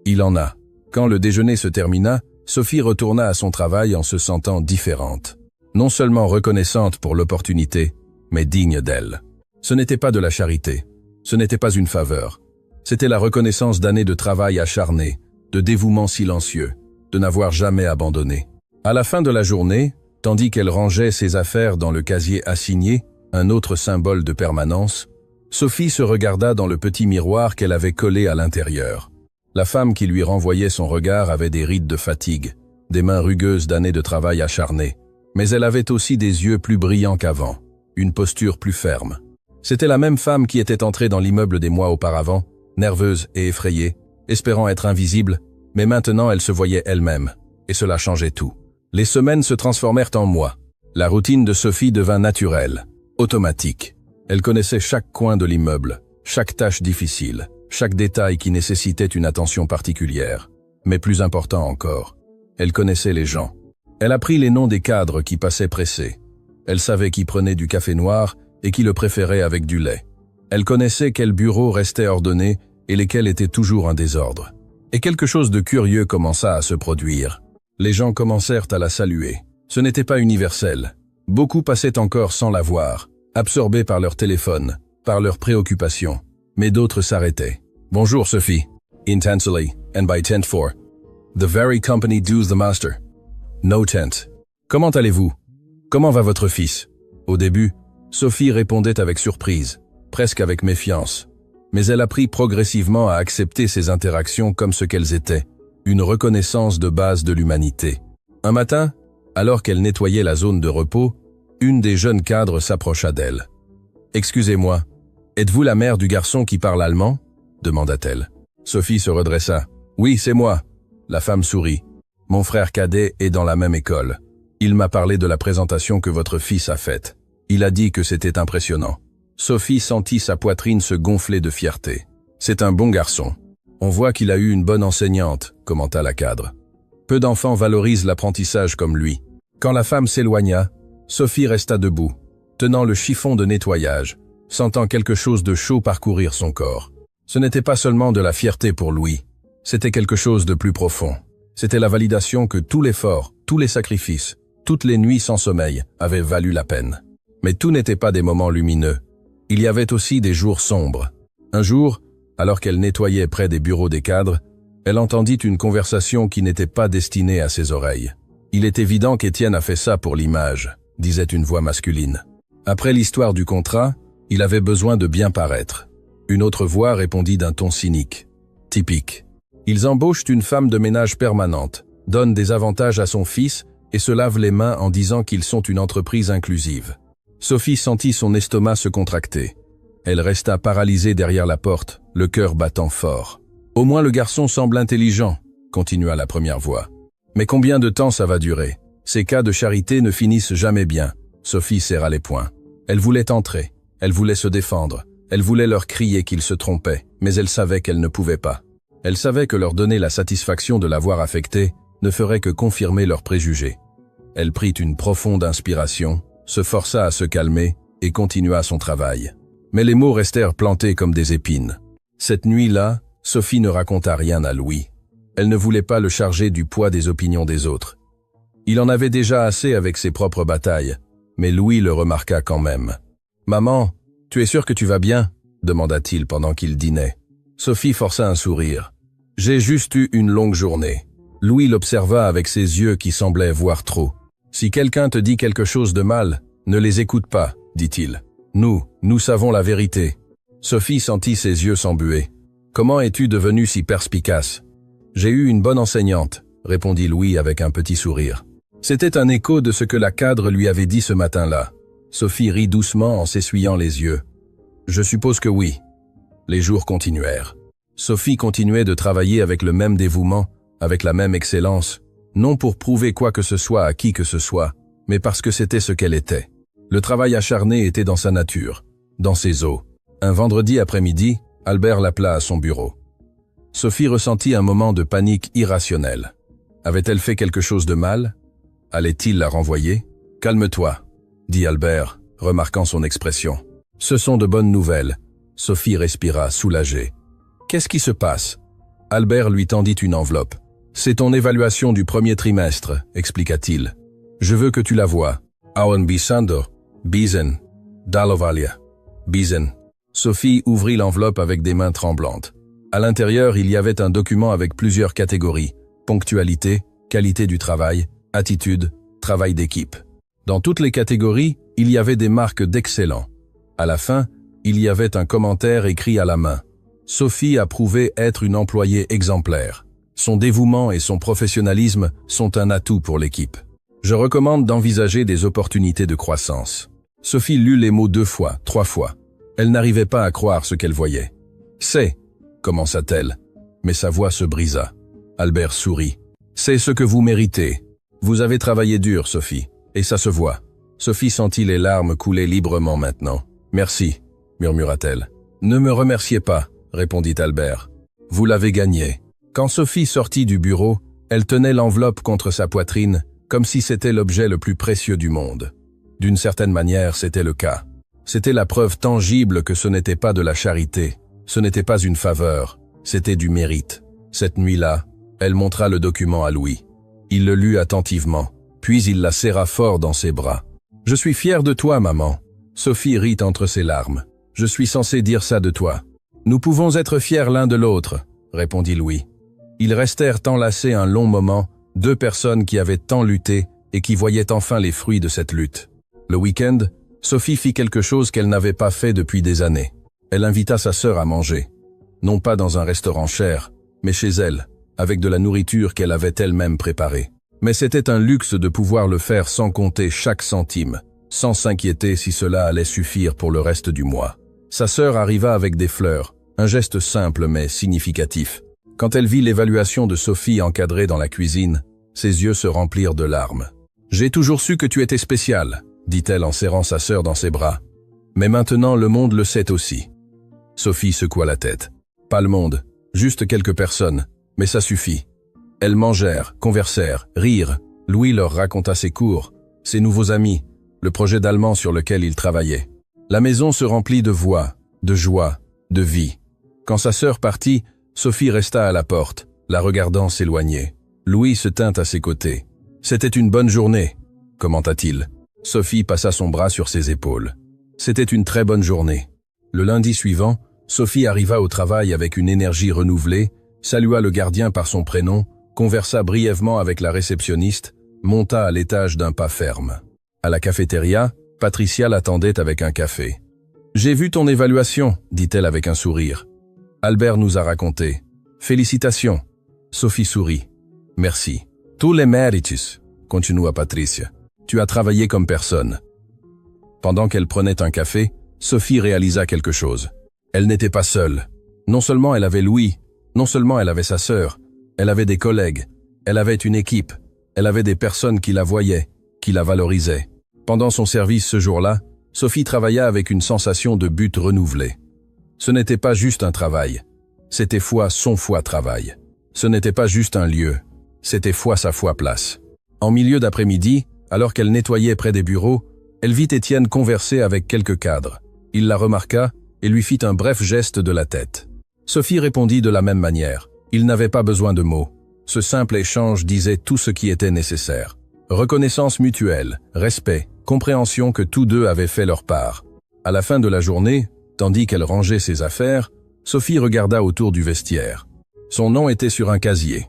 Il en a. Quand le déjeuner se termina, Sophie retourna à son travail en se sentant différente. Non seulement reconnaissante pour l'opportunité, mais digne d'elle. Ce n'était pas de la charité. Ce n'était pas une faveur. C'était la reconnaissance d'années de travail acharné, de dévouement silencieux, de n'avoir jamais abandonné. À la fin de la journée, tandis qu'elle rangeait ses affaires dans le casier assigné, un autre symbole de permanence, Sophie se regarda dans le petit miroir qu'elle avait collé à l'intérieur. La femme qui lui renvoyait son regard avait des rides de fatigue, des mains rugueuses d'années de travail acharné, mais elle avait aussi des yeux plus brillants qu'avant, une posture plus ferme. C'était la même femme qui était entrée dans l'immeuble des mois auparavant, nerveuse et effrayée, espérant être invisible, mais maintenant elle se voyait elle-même, et cela changeait tout. Les semaines se transformèrent en mois. La routine de Sophie devint naturelle, automatique. Elle connaissait chaque coin de l'immeuble, chaque tâche difficile, chaque détail qui nécessitait une attention particulière. Mais plus important encore, elle connaissait les gens. Elle apprit les noms des cadres qui passaient pressés. Elle savait qui prenait du café noir et qui le préférait avec du lait. Elle connaissait quels bureaux restaient ordonnés et lesquels étaient toujours en désordre. Et quelque chose de curieux commença à se produire. Les gens commencèrent à la saluer. Ce n'était pas universel. Beaucoup passaient encore sans la voir, absorbés par leur téléphone, par leurs préoccupations. Mais d'autres s'arrêtaient. « Bonjour Sophie. » Intensely, and by tent 4. The very company does the master. No tent. Comment allez-vous? Comment va votre fils? Au début, Sophie répondait avec surprise, presque avec méfiance. Mais elle apprit progressivement à accepter ces interactions comme ce qu'elles étaient, une reconnaissance de base de l'humanité. Un matin, alors qu'elle nettoyait la zone de repos, une des jeunes cadres s'approcha d'elle. « Excusez-moi, êtes-vous la mère du garçon qui parle allemand ?» demanda-t-elle. Sophie se redressa. « Oui, c'est moi. » La femme sourit. « Mon frère cadet est dans la même école. Il m'a parlé de la présentation que votre fils a faite. Il a dit que c'était impressionnant. Sophie sentit sa poitrine se gonfler de fierté. C'est un bon garçon. On voit qu'il a eu une bonne enseignante, commenta la cadre. Peu d'enfants valorisent l'apprentissage comme lui. Quand la femme s'éloigna, Sophie resta debout, tenant le chiffon de nettoyage, sentant quelque chose de chaud parcourir son corps. Ce n'était pas seulement de la fierté pour Louis, c'était quelque chose de plus profond. C'était la validation que tout l'effort, tous les sacrifices, toutes les nuits sans sommeil avaient valu la peine. Mais tout n'était pas des moments lumineux. Il y avait aussi des jours sombres. Un jour, alors qu'elle nettoyait près des bureaux des cadres, elle entendit une conversation qui n'était pas destinée à ses oreilles. « Il est évident qu'Étienne a fait ça pour l'image », disait une voix masculine. Après l'histoire du contrat, il avait besoin de bien paraître. Une autre voix répondit d'un ton cynique. « Typique. Ils embauchent une femme de ménage permanente, donnent des avantages à son fils et se lavent les mains en disant qu'ils sont une entreprise inclusive. » Sophie sentit son estomac se contracter. Elle resta paralysée derrière la porte, le cœur battant fort. « Au moins le garçon semble intelligent », continua la première voix. « Mais combien de temps ça va durer? Ces cas de charité ne finissent jamais bien. » Sophie serra les poings. Elle voulait entrer, elle voulait se défendre, elle voulait leur crier qu'ils se trompaient, mais elle savait qu'elle ne pouvait pas. Elle savait que leur donner la satisfaction de l'avoir affecté ne ferait que confirmer leurs préjugés. Elle prit une profonde inspiration, se força à se calmer et continua son travail. Mais les mots restèrent plantés comme des épines. Cette nuit-là, Sophie ne raconta rien à Louis. Elle ne voulait pas le charger du poids des opinions des autres. Il en avait déjà assez avec ses propres batailles, mais Louis le remarqua quand même. « Maman, tu es sûre que tu vas bien ?» demanda-t-il pendant qu'il dînait. Sophie força un sourire. « J'ai juste eu une longue journée. » Louis l'observa avec ses yeux qui semblaient voir trop. « Si quelqu'un te dit quelque chose de mal, ne les écoute pas, » dit-il. « Nous savons la vérité. » Sophie sentit ses yeux s'embuer. « Comment es-tu devenue si perspicace ?»« J'ai eu une bonne enseignante, » répondit Louis avec un petit sourire. C'était un écho de ce que la cadre lui avait dit ce matin-là. Sophie rit doucement en s'essuyant les yeux. « Je suppose que oui. » Les jours continuèrent. Sophie continuait de travailler avec le même dévouement, avec la même excellence, non pour prouver quoi que ce soit à qui que ce soit, mais parce que c'était ce qu'elle était. Le travail acharné était dans sa nature, dans ses os. Un vendredi après-midi, Albert l'appela à son bureau. Sophie ressentit un moment de panique irrationnelle. Avait-elle fait quelque chose de mal? Allait-il la renvoyer? « Calme-toi », dit Albert, remarquant son expression. « Ce sont de bonnes nouvelles. » Sophie respira, soulagée. « Qu'est-ce qui se passe ?» Albert lui tendit une enveloppe. « C'est ton évaluation du premier trimestre », expliqua-t-il. « Je veux que tu la voies. Auen bisando, bisen, dalovalia, bisen. » Sophie ouvrit l'enveloppe avec des mains tremblantes. À l'intérieur, il y avait un document avec plusieurs catégories. Ponctualité, qualité du travail, attitude, travail d'équipe. Dans toutes les catégories, il y avait des marques d'excellent. À la fin, il y avait un commentaire écrit à la main. Sophie a prouvé être une employée exemplaire. Son dévouement et son professionnalisme sont un atout pour l'équipe. Je recommande d'envisager des opportunités de croissance. Sophie lut les mots 2 fois, 3 fois. Elle n'arrivait pas à croire ce qu'elle voyait. « C'est » commença-t-elle, mais sa voix se brisa. Albert sourit. « C'est ce que vous méritez. Vous avez travaillé dur, Sophie, et ça se voit. » Sophie sentit les larmes couler librement maintenant. « Merci, » murmura-t-elle. « Ne me remerciez pas, » répondit Albert. « Vous l'avez gagné. » Quand Sophie sortit du bureau, elle tenait l'enveloppe contre sa poitrine, comme si c'était l'objet le plus précieux du monde. D'une certaine manière, c'était le cas. C'était la preuve tangible que ce n'était pas de la charité, ce n'était pas une faveur, c'était du mérite. Cette nuit-là, elle montra le document à Louis. Il le lut attentivement, puis il la serra fort dans ses bras. « Je suis fier de toi, maman. » Sophie rit entre ses larmes. « Je suis censé dire ça de toi. »« Nous pouvons être fiers l'un de l'autre, » répondit Louis. Ils restèrent enlacés un long moment, deux personnes qui avaient tant lutté et qui voyaient enfin les fruits de cette lutte. Le week-end, Sophie fit quelque chose qu'elle n'avait pas fait depuis des années. Elle invita sa sœur à manger. Non pas dans un restaurant cher, mais chez elle, avec de la nourriture qu'elle avait elle-même préparée. Mais c'était un luxe de pouvoir le faire sans compter chaque centime, sans s'inquiéter si cela allait suffire pour le reste du mois. Sa sœur arriva avec des fleurs, un geste simple mais significatif. Quand elle vit l'évaluation de Sophie encadrée dans la cuisine, Ses yeux se remplirent de larmes. « J'ai toujours su que tu étais spécial, dit-elle en serrant sa sœur dans ses bras. Mais maintenant le monde le sait aussi. Sophie secoua la tête. Pas le monde, juste quelques personnes, mais ça suffit. Elles mangèrent, conversèrent, rirent. Louis leur raconta ses cours, ses nouveaux amis, le projet d'allemand sur lequel il travaillait. La maison se remplit de voix, de joie, de vie. Quand sa sœur partit, Sophie resta à la porte, la regardant s'éloigner. Louis se tint à ses côtés. « C'était une bonne journée », commenta-t-il. Sophie passa son bras sur ses épaules. C'était une très bonne journée. Le lundi suivant, Sophie arriva au travail avec une énergie renouvelée, salua le gardien par son prénom, conversa brièvement avec la réceptionniste, monta à l'étage d'un pas ferme. À la cafétéria, Patricia l'attendait avec un café. « J'ai vu ton évaluation », dit-elle avec un sourire. « Albert nous a raconté. Félicitations. » Sophie sourit. « Merci. Tous les mérites, continua Patricia. Tu as travaillé comme personne. » Pendant qu'elle prenait un café, Sophie réalisa quelque chose. Elle n'était pas seule. Non seulement elle avait Louis, non seulement elle avait sa sœur, elle avait des collègues, elle avait une équipe, elle avait des personnes qui la voyaient, qui la valorisaient. Pendant son service ce jour-là, Sophie travailla avec une sensation de but renouvelée. Ce n'était pas juste un travail, c'était son travail. Ce n'était pas juste un lieu, c'était sa place. En milieu d'après-midi, alors qu'elle nettoyait près des bureaux, elle vit Étienne converser avec quelques cadres. Il la remarqua et lui fit un bref geste de la tête. Sophie répondit de la même manière. Il n'avait pas besoin de mots. Ce simple échange disait tout ce qui était nécessaire. Reconnaissance mutuelle, respect, compréhension que tous deux avaient fait leur part. À la fin de la journée, tandis qu'elle rangeait ses affaires, Sophie regarda autour du vestiaire. Son nom était sur un casier.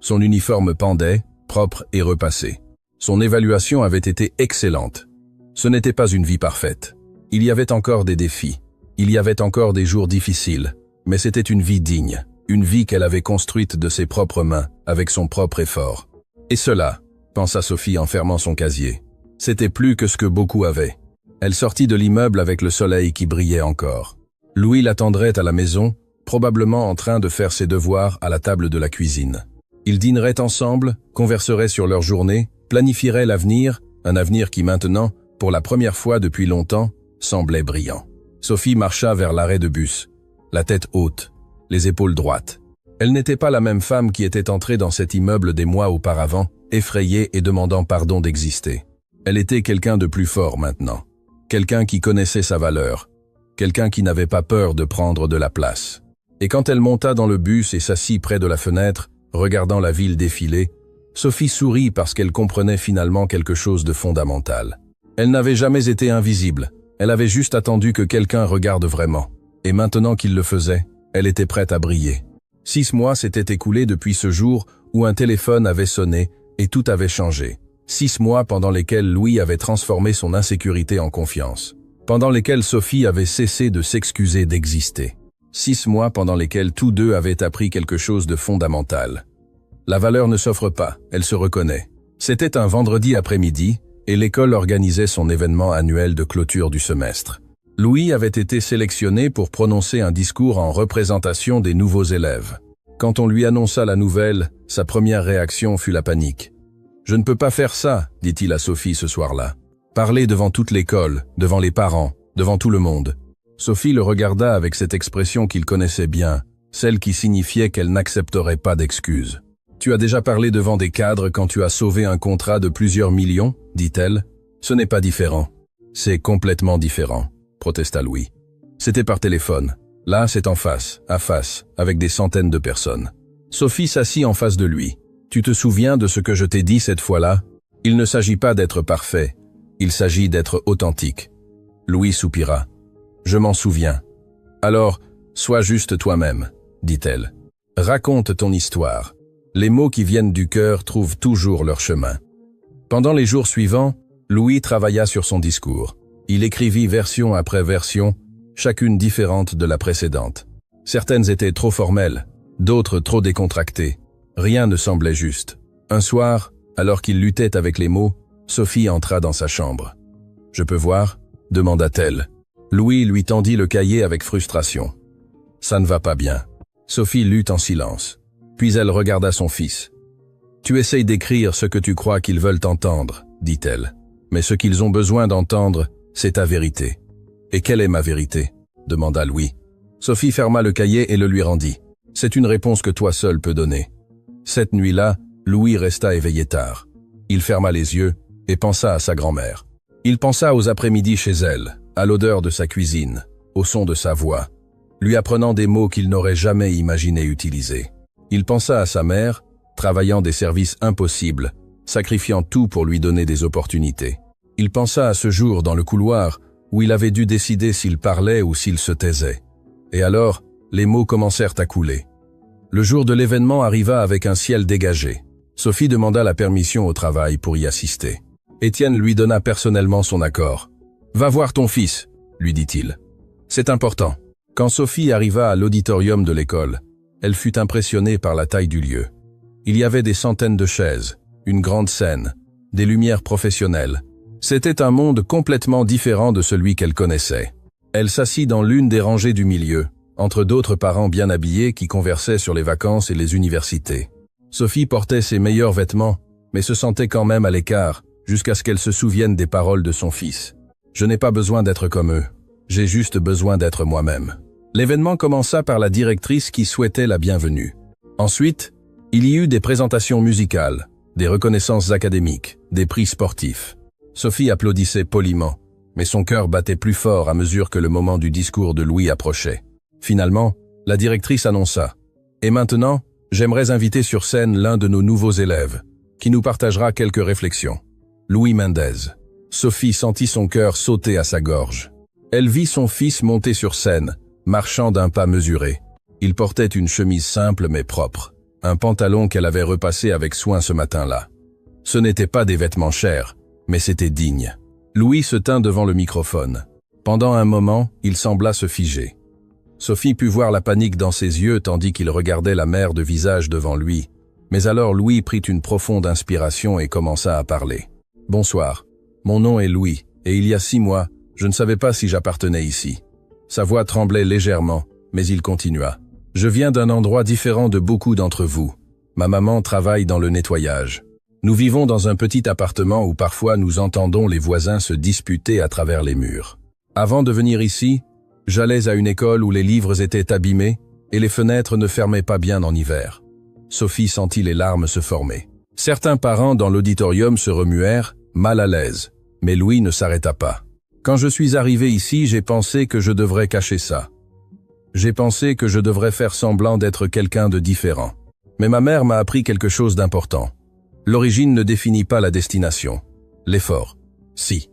Son uniforme pendait, propre et repassé. Son évaluation avait été excellente. Ce n'était pas une vie parfaite. Il y avait encore des défis. Il y avait encore des jours difficiles. Mais c'était une vie digne. Une vie qu'elle avait construite de ses propres mains, avec son propre effort. Et cela, pensa Sophie en fermant son casier, c'était plus que ce que beaucoup avaient. Elle sortit de l'immeuble avec le soleil qui brillait encore. Louis l'attendrait à la maison, probablement en train de faire ses devoirs à la table de la cuisine. Ils dîneraient ensemble, converseraient sur leur journée, planifieraient l'avenir, un avenir qui maintenant, pour la première fois depuis longtemps, semblait brillant. Sophie marcha vers l'arrêt de bus, la tête haute, les épaules droites. Elle n'était pas la même femme qui était entrée dans cet immeuble des mois auparavant, effrayée et demandant pardon d'exister. Elle était quelqu'un de plus fort maintenant, quelqu'un qui connaissait sa valeur, quelqu'un qui n'avait pas peur de prendre de la place. Et quand elle monta dans le bus et s'assit près de la fenêtre, regardant la ville défiler, Sophie sourit parce qu'elle comprenait finalement quelque chose de fondamental. Elle n'avait jamais été invisible, elle avait juste attendu que quelqu'un regarde vraiment. Et maintenant qu'il le faisait, elle était prête à briller. 6 mois s'étaient écoulés depuis ce jour où un téléphone avait sonné et tout avait changé. 6 mois pendant lesquels Louis avait transformé son insécurité en confiance. Pendant lesquels Sophie avait cessé de s'excuser d'exister. 6 mois pendant lesquels tous deux avaient appris quelque chose de fondamental. La valeur ne s'offre pas, elle se reconnaît. C'était un vendredi après-midi et l'école organisait son événement annuel de clôture du semestre. Louis avait été sélectionné pour prononcer un discours en représentation des nouveaux élèves. Quand on lui annonça la nouvelle, sa première réaction fut la panique. « Je ne peux pas faire ça », dit-il à Sophie ce soir-là. « Parler devant toute l'école, devant les parents, devant tout le monde. » Sophie le regarda avec cette expression qu'il connaissait bien, celle qui signifiait qu'elle n'accepterait pas d'excuses. « Tu as déjà parlé devant des cadres quand tu as sauvé un contrat de plusieurs millions ?» dit-elle. « Ce n'est pas différent. »« C'est complètement différent », protesta Louis. « C'était par téléphone. Là, c'est en face, à face, avec des centaines de personnes. » Sophie s'assit en face de lui. « Tu te souviens de ce que je t'ai dit cette fois-là ? Il ne s'agit pas d'être parfait. Il s'agit d'être authentique. » Louis soupira. « Je m'en souviens. »« Alors, sois juste toi-même, » dit-elle. « Raconte ton histoire. Les mots qui viennent du cœur trouvent toujours leur chemin. » Pendant les jours suivants, Louis travailla sur son discours. Il écrivit version après version, chacune différente de la précédente. Certaines étaient trop formelles, d'autres trop décontractées. Rien ne semblait juste. Un soir, alors qu'il luttait avec les mots, Sophie entra dans sa chambre. « Je peux voir ?» demanda-t-elle. Louis lui tendit le cahier avec frustration. « Ça ne va pas bien. » Sophie lut en silence. Puis elle regarda son fils. Tu essayes d'écrire ce que tu crois qu'ils veulent entendre, dit-elle. Mais ce qu'ils ont besoin d'entendre, c'est ta vérité. Et quelle est ma vérité? Demanda Louis. Sophie ferma le cahier et le lui rendit. C'est une réponse que toi seul peux donner. Cette nuit-là, Louis resta éveillé tard. Il ferma les yeux et pensa à sa grand-mère. Il pensa aux après-midi chez elle, à l'odeur de sa cuisine, au son de sa voix, lui apprenant des mots qu'il n'aurait jamais imaginé utiliser. Il pensa à sa mère, travaillant des services impossibles, sacrifiant tout pour lui donner des opportunités. Il pensa à ce jour dans le couloir où il avait dû décider s'il parlait ou s'il se taisait. Et alors, les mots commencèrent à couler. Le jour de l'événement arriva avec un ciel dégagé. Sophie demanda la permission au travail pour y assister. Étienne lui donna personnellement son accord. « Va voir ton fils », lui dit-il. « C'est important. » Quand Sophie arriva à l'auditorium de l'école, elle fut impressionnée par la taille du lieu. Il y avait des centaines de chaises, une grande scène, des lumières professionnelles. C'était un monde complètement différent de celui qu'elle connaissait. Elle s'assit dans l'une des rangées du milieu, entre d'autres parents bien habillés qui conversaient sur les vacances et les universités. Sophie portait ses meilleurs vêtements, mais se sentait quand même à l'écart, jusqu'à ce qu'elle se souvienne des paroles de son fils. « Je n'ai pas besoin d'être comme eux, j'ai juste besoin d'être moi-même. » L'événement commença par la directrice qui souhaitait la bienvenue. Ensuite, il y eut des présentations musicales, des reconnaissances académiques, des prix sportifs. Sophie applaudissait poliment, mais son cœur battait plus fort à mesure que le moment du discours de Louis approchait. Finalement, la directrice annonça « Et maintenant, j'aimerais inviter sur scène l'un de nos nouveaux élèves, qui nous partagera quelques réflexions. Louis Mendez. » Sophie sentit son cœur sauter à sa gorge. Elle vit son fils monter sur scène, marchant d'un pas mesuré. Il portait une chemise simple mais propre, un pantalon qu'elle avait repassé avec soin ce matin-là. Ce n'étaient pas des vêtements chers, mais c'était digne. Louis se tint devant le microphone. Pendant un moment, il sembla se figer. Sophie put voir la panique dans ses yeux tandis qu'il regardait la mère de visage devant lui. Mais alors Louis prit une profonde inspiration et commença à parler. « Bonsoir. Mon nom est Louis, et il y a 6 mois, je ne savais pas si j'appartenais ici. » Sa voix tremblait légèrement, mais il continua. « Je viens d'un endroit différent de beaucoup d'entre vous. Ma maman travaille dans le nettoyage. Nous vivons dans un petit appartement où parfois nous entendons les voisins se disputer à travers les murs. Avant de venir ici, j'allais à une école où les livres étaient abîmés et les fenêtres ne fermaient pas bien en hiver. » Sophie sentit les larmes se former. Certains parents dans l'auditorium se remuèrent, mal à l'aise, mais Louis ne s'arrêta pas. « Quand je suis arrivé ici, j'ai pensé que je devrais cacher ça. J'ai pensé que je devrais faire semblant d'être quelqu'un de différent. Mais ma mère m'a appris quelque chose d'important. L'origine ne définit pas la destination. L'effort, si. »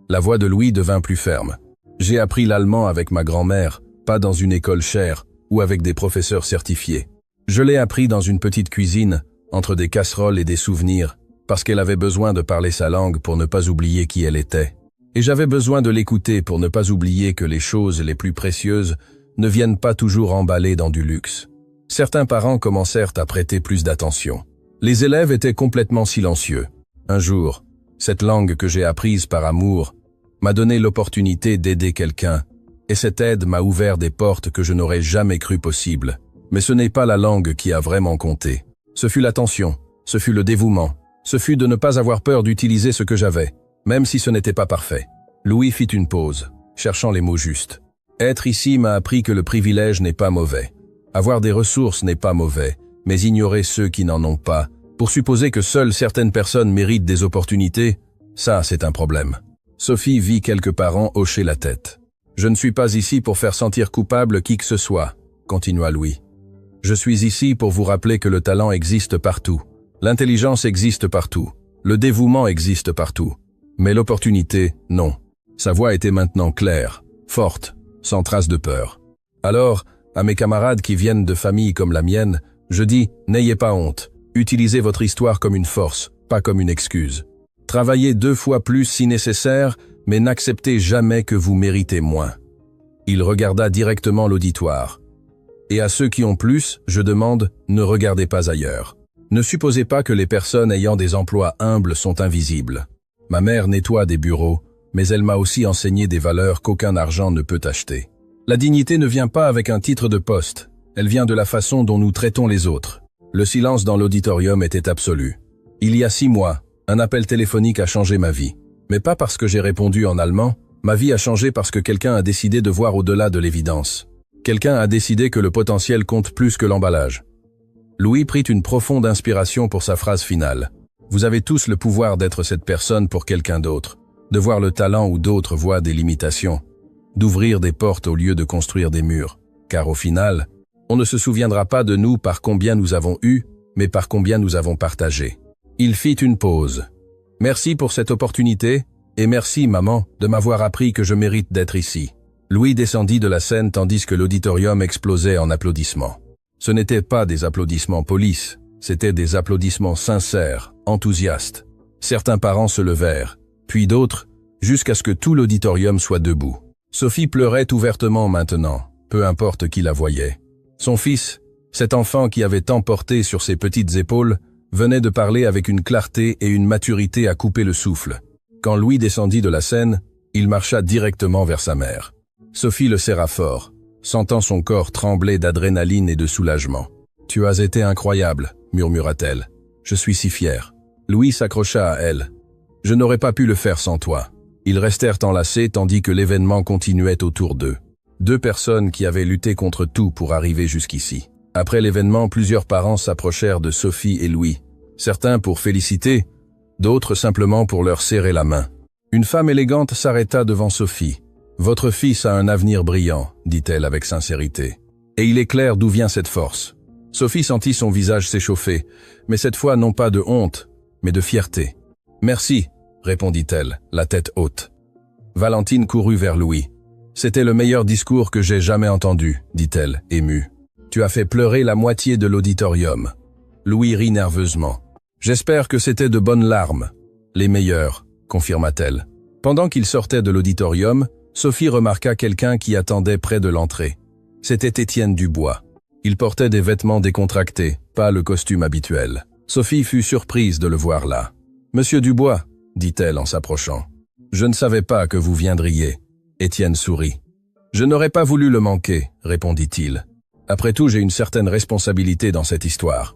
La voix de Louis devint plus ferme. « J'ai appris l'allemand avec ma grand-mère, pas dans une école chère ou avec des professeurs certifiés. Je l'ai appris dans une petite cuisine, entre des casseroles et des souvenirs, parce qu'elle avait besoin de parler sa langue pour ne pas oublier qui elle était. Et j'avais besoin de l'écouter pour ne pas oublier que les choses les plus précieuses ne viennent pas toujours emballées dans du luxe. » Certains parents commencèrent à prêter plus d'attention. Les élèves étaient complètement silencieux. Un jour, cette langue que j'ai apprise par amour m'a donné l'opportunité d'aider quelqu'un, et cette aide m'a ouvert des portes que je n'aurais jamais cru possibles. Mais ce n'est pas la langue qui a vraiment compté. Ce fut l'attention, ce fut le dévouement, ce fut de ne pas avoir peur d'utiliser ce que j'avais, même si ce n'était pas parfait. Louis fit une pause, cherchant les mots justes. Être ici m'a appris que le privilège n'est pas mauvais. Avoir des ressources n'est pas mauvais, mais ignorer ceux qui n'en ont pas, pour supposer que seules certaines personnes méritent des opportunités, ça c'est un problème. Sophie vit quelques parents hocher la tête. « Je ne suis pas ici pour faire sentir coupable qui que ce soit », continua Louis. « Je suis ici pour vous rappeler que le talent existe partout. L'intelligence existe partout. Le dévouement existe partout. Mais l'opportunité, non. » Sa voix était maintenant claire, forte, sans trace de peur. Alors, à mes camarades qui viennent de familles comme la mienne, je dis, n'ayez pas honte. Utilisez votre histoire comme une force, pas comme une excuse. Travaillez 2 fois plus si nécessaire, mais n'acceptez jamais que vous méritez moins. Il regarda directement l'auditoire. Et à ceux qui ont plus, je demande, ne regardez pas ailleurs. Ne supposez pas que les personnes ayant des emplois humbles sont invisibles. Ma mère nettoie des bureaux, mais elle m'a aussi enseigné des valeurs qu'aucun argent ne peut acheter. La dignité ne vient pas avec un titre de poste, elle vient de la façon dont nous traitons les autres. Le silence dans l'auditorium était absolu. Il y a 6 mois, un appel téléphonique a changé ma vie. Mais pas parce que j'ai répondu en allemand, ma vie a changé parce que quelqu'un a décidé de voir au-delà de l'évidence. Quelqu'un a décidé que le potentiel compte plus que l'emballage. Louis prit une profonde inspiration pour sa phrase finale. Vous avez tous le pouvoir d'être cette personne pour quelqu'un d'autre, de voir le talent où d'autres voient des limitations, d'ouvrir des portes au lieu de construire des murs. Car au final, on ne se souviendra pas de nous par combien nous avons eu, mais par combien nous avons partagé. Il fit une pause. Merci pour cette opportunité, et merci, maman, de m'avoir appris que je mérite d'être ici. Louis descendit de la scène tandis que l'auditorium explosait en applaudissements. Ce n'étaient pas des applaudissements polis, c'étaient des applaudissements sincères, enthousiastes. Certains parents se levèrent, puis d'autres, jusqu'à ce que tout l'auditorium soit debout. Sophie pleurait ouvertement maintenant, peu importe qui la voyait. Son fils, cet enfant qui avait tant porté sur ses petites épaules, venait de parler avec une clarté et une maturité à couper le souffle. Quand Louis descendit de la scène, il marcha directement vers sa mère. Sophie le serra fort, sentant son corps trembler d'adrénaline et de soulagement. « Tu as été incroyable », murmura-t-elle. « Je suis si fière. » Louis s'accrocha à elle. « Je n'aurais pas pu le faire sans toi. » Ils restèrent enlacés tandis que l'événement continuait autour d'eux. 2 personnes qui avaient lutté contre tout pour arriver jusqu'ici. Après l'événement, plusieurs parents s'approchèrent de Sophie et Louis. Certains pour féliciter, d'autres simplement pour leur serrer la main. Une femme élégante s'arrêta devant Sophie. « Votre fils a un avenir brillant », dit-elle avec sincérité. « Et il est clair d'où vient cette force. » Sophie sentit son visage s'échauffer, mais cette fois non pas de honte, mais de fierté. « Merci », répondit-elle, la tête haute. Valentine courut vers Louis. « C'était le meilleur discours que j'ai jamais entendu », dit-elle, émue. « Tu as fait pleurer la moitié de l'auditorium. » Louis rit nerveusement. « J'espère que c'était de bonnes larmes. »« Les meilleures », confirma-t-elle. Pendant qu'il sortait de l'auditorium, Sophie remarqua quelqu'un qui attendait près de l'entrée. C'était Étienne Dubois. Il portait des vêtements décontractés, pas le costume habituel. Sophie fut surprise de le voir là. « Monsieur Dubois », dit-elle en s'approchant. « Je ne savais pas que vous viendriez. » Étienne sourit. « Je n'aurais pas voulu le manquer, » répondit-il. « Après tout, j'ai une certaine responsabilité dans cette histoire. »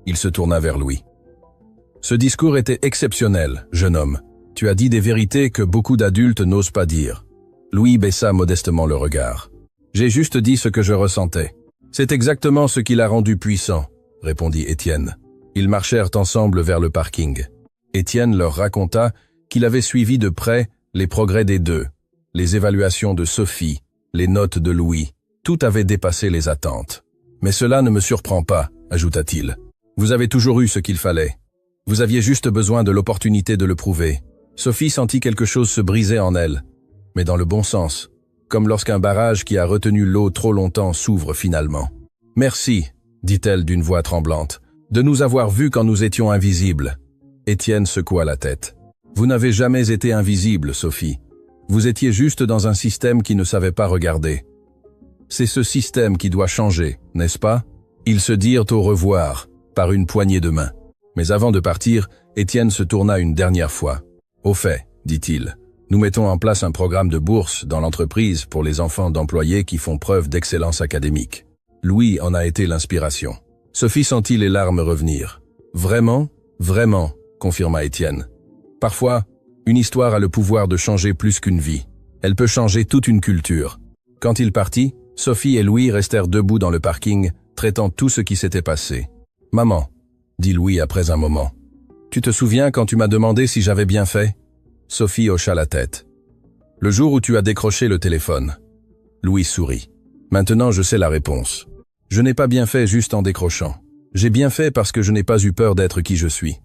Il se tourna vers Louis. « Ce discours était exceptionnel, jeune homme. Tu as dit des vérités que beaucoup d'adultes n'osent pas dire. » Louis baissa modestement le regard. « J'ai juste dit ce que je ressentais. C'est exactement ce qui l'a rendu puissant, » répondit Étienne. Ils marchèrent ensemble vers le parking. Étienne leur raconta qu'il avait suivi de près les progrès des deux, les évaluations de Sophie, les notes de Louis. Tout avait dépassé les attentes. « Mais cela ne me surprend pas, » ajouta-t-il. « Vous avez toujours eu ce qu'il fallait. Vous aviez juste besoin de l'opportunité de le prouver. » Sophie sentit quelque chose se briser en elle, mais dans le bon sens, comme lorsqu'un barrage qui a retenu l'eau trop longtemps s'ouvre finalement. « Merci, » dit-elle d'une voix tremblante, « de nous avoir vus quand nous étions invisibles. » Étienne secoua la tête. « Vous n'avez jamais été invisible, Sophie. Vous étiez juste dans un système qui ne savait pas regarder. C'est ce système qui doit changer, n'est-ce pas ?» Ils se dirent au revoir, par une poignée de main. Mais avant de partir, Étienne se tourna une dernière fois. « Au fait, » dit-il, « nous mettons en place un programme de bourse dans l'entreprise pour les enfants d'employés qui font preuve d'excellence académique. » Louis en a été l'inspiration. Sophie sentit les larmes revenir. « Vraiment, vraiment », confirma Étienne. « Parfois, une histoire a le pouvoir de changer plus qu'une vie. Elle peut changer toute une culture. » Quand il partit, Sophie et Louis restèrent debout dans le parking, traitant tout ce qui s'était passé. « Maman, » dit Louis après un moment, « tu te souviens quand tu m'as demandé si j'avais bien fait ?» Sophie hocha la tête. « Le jour où tu as décroché le téléphone. » Louis sourit. « Maintenant je sais la réponse. Je n'ai pas bien fait juste en décrochant. J'ai bien fait parce que je n'ai pas eu peur d'être qui je suis. »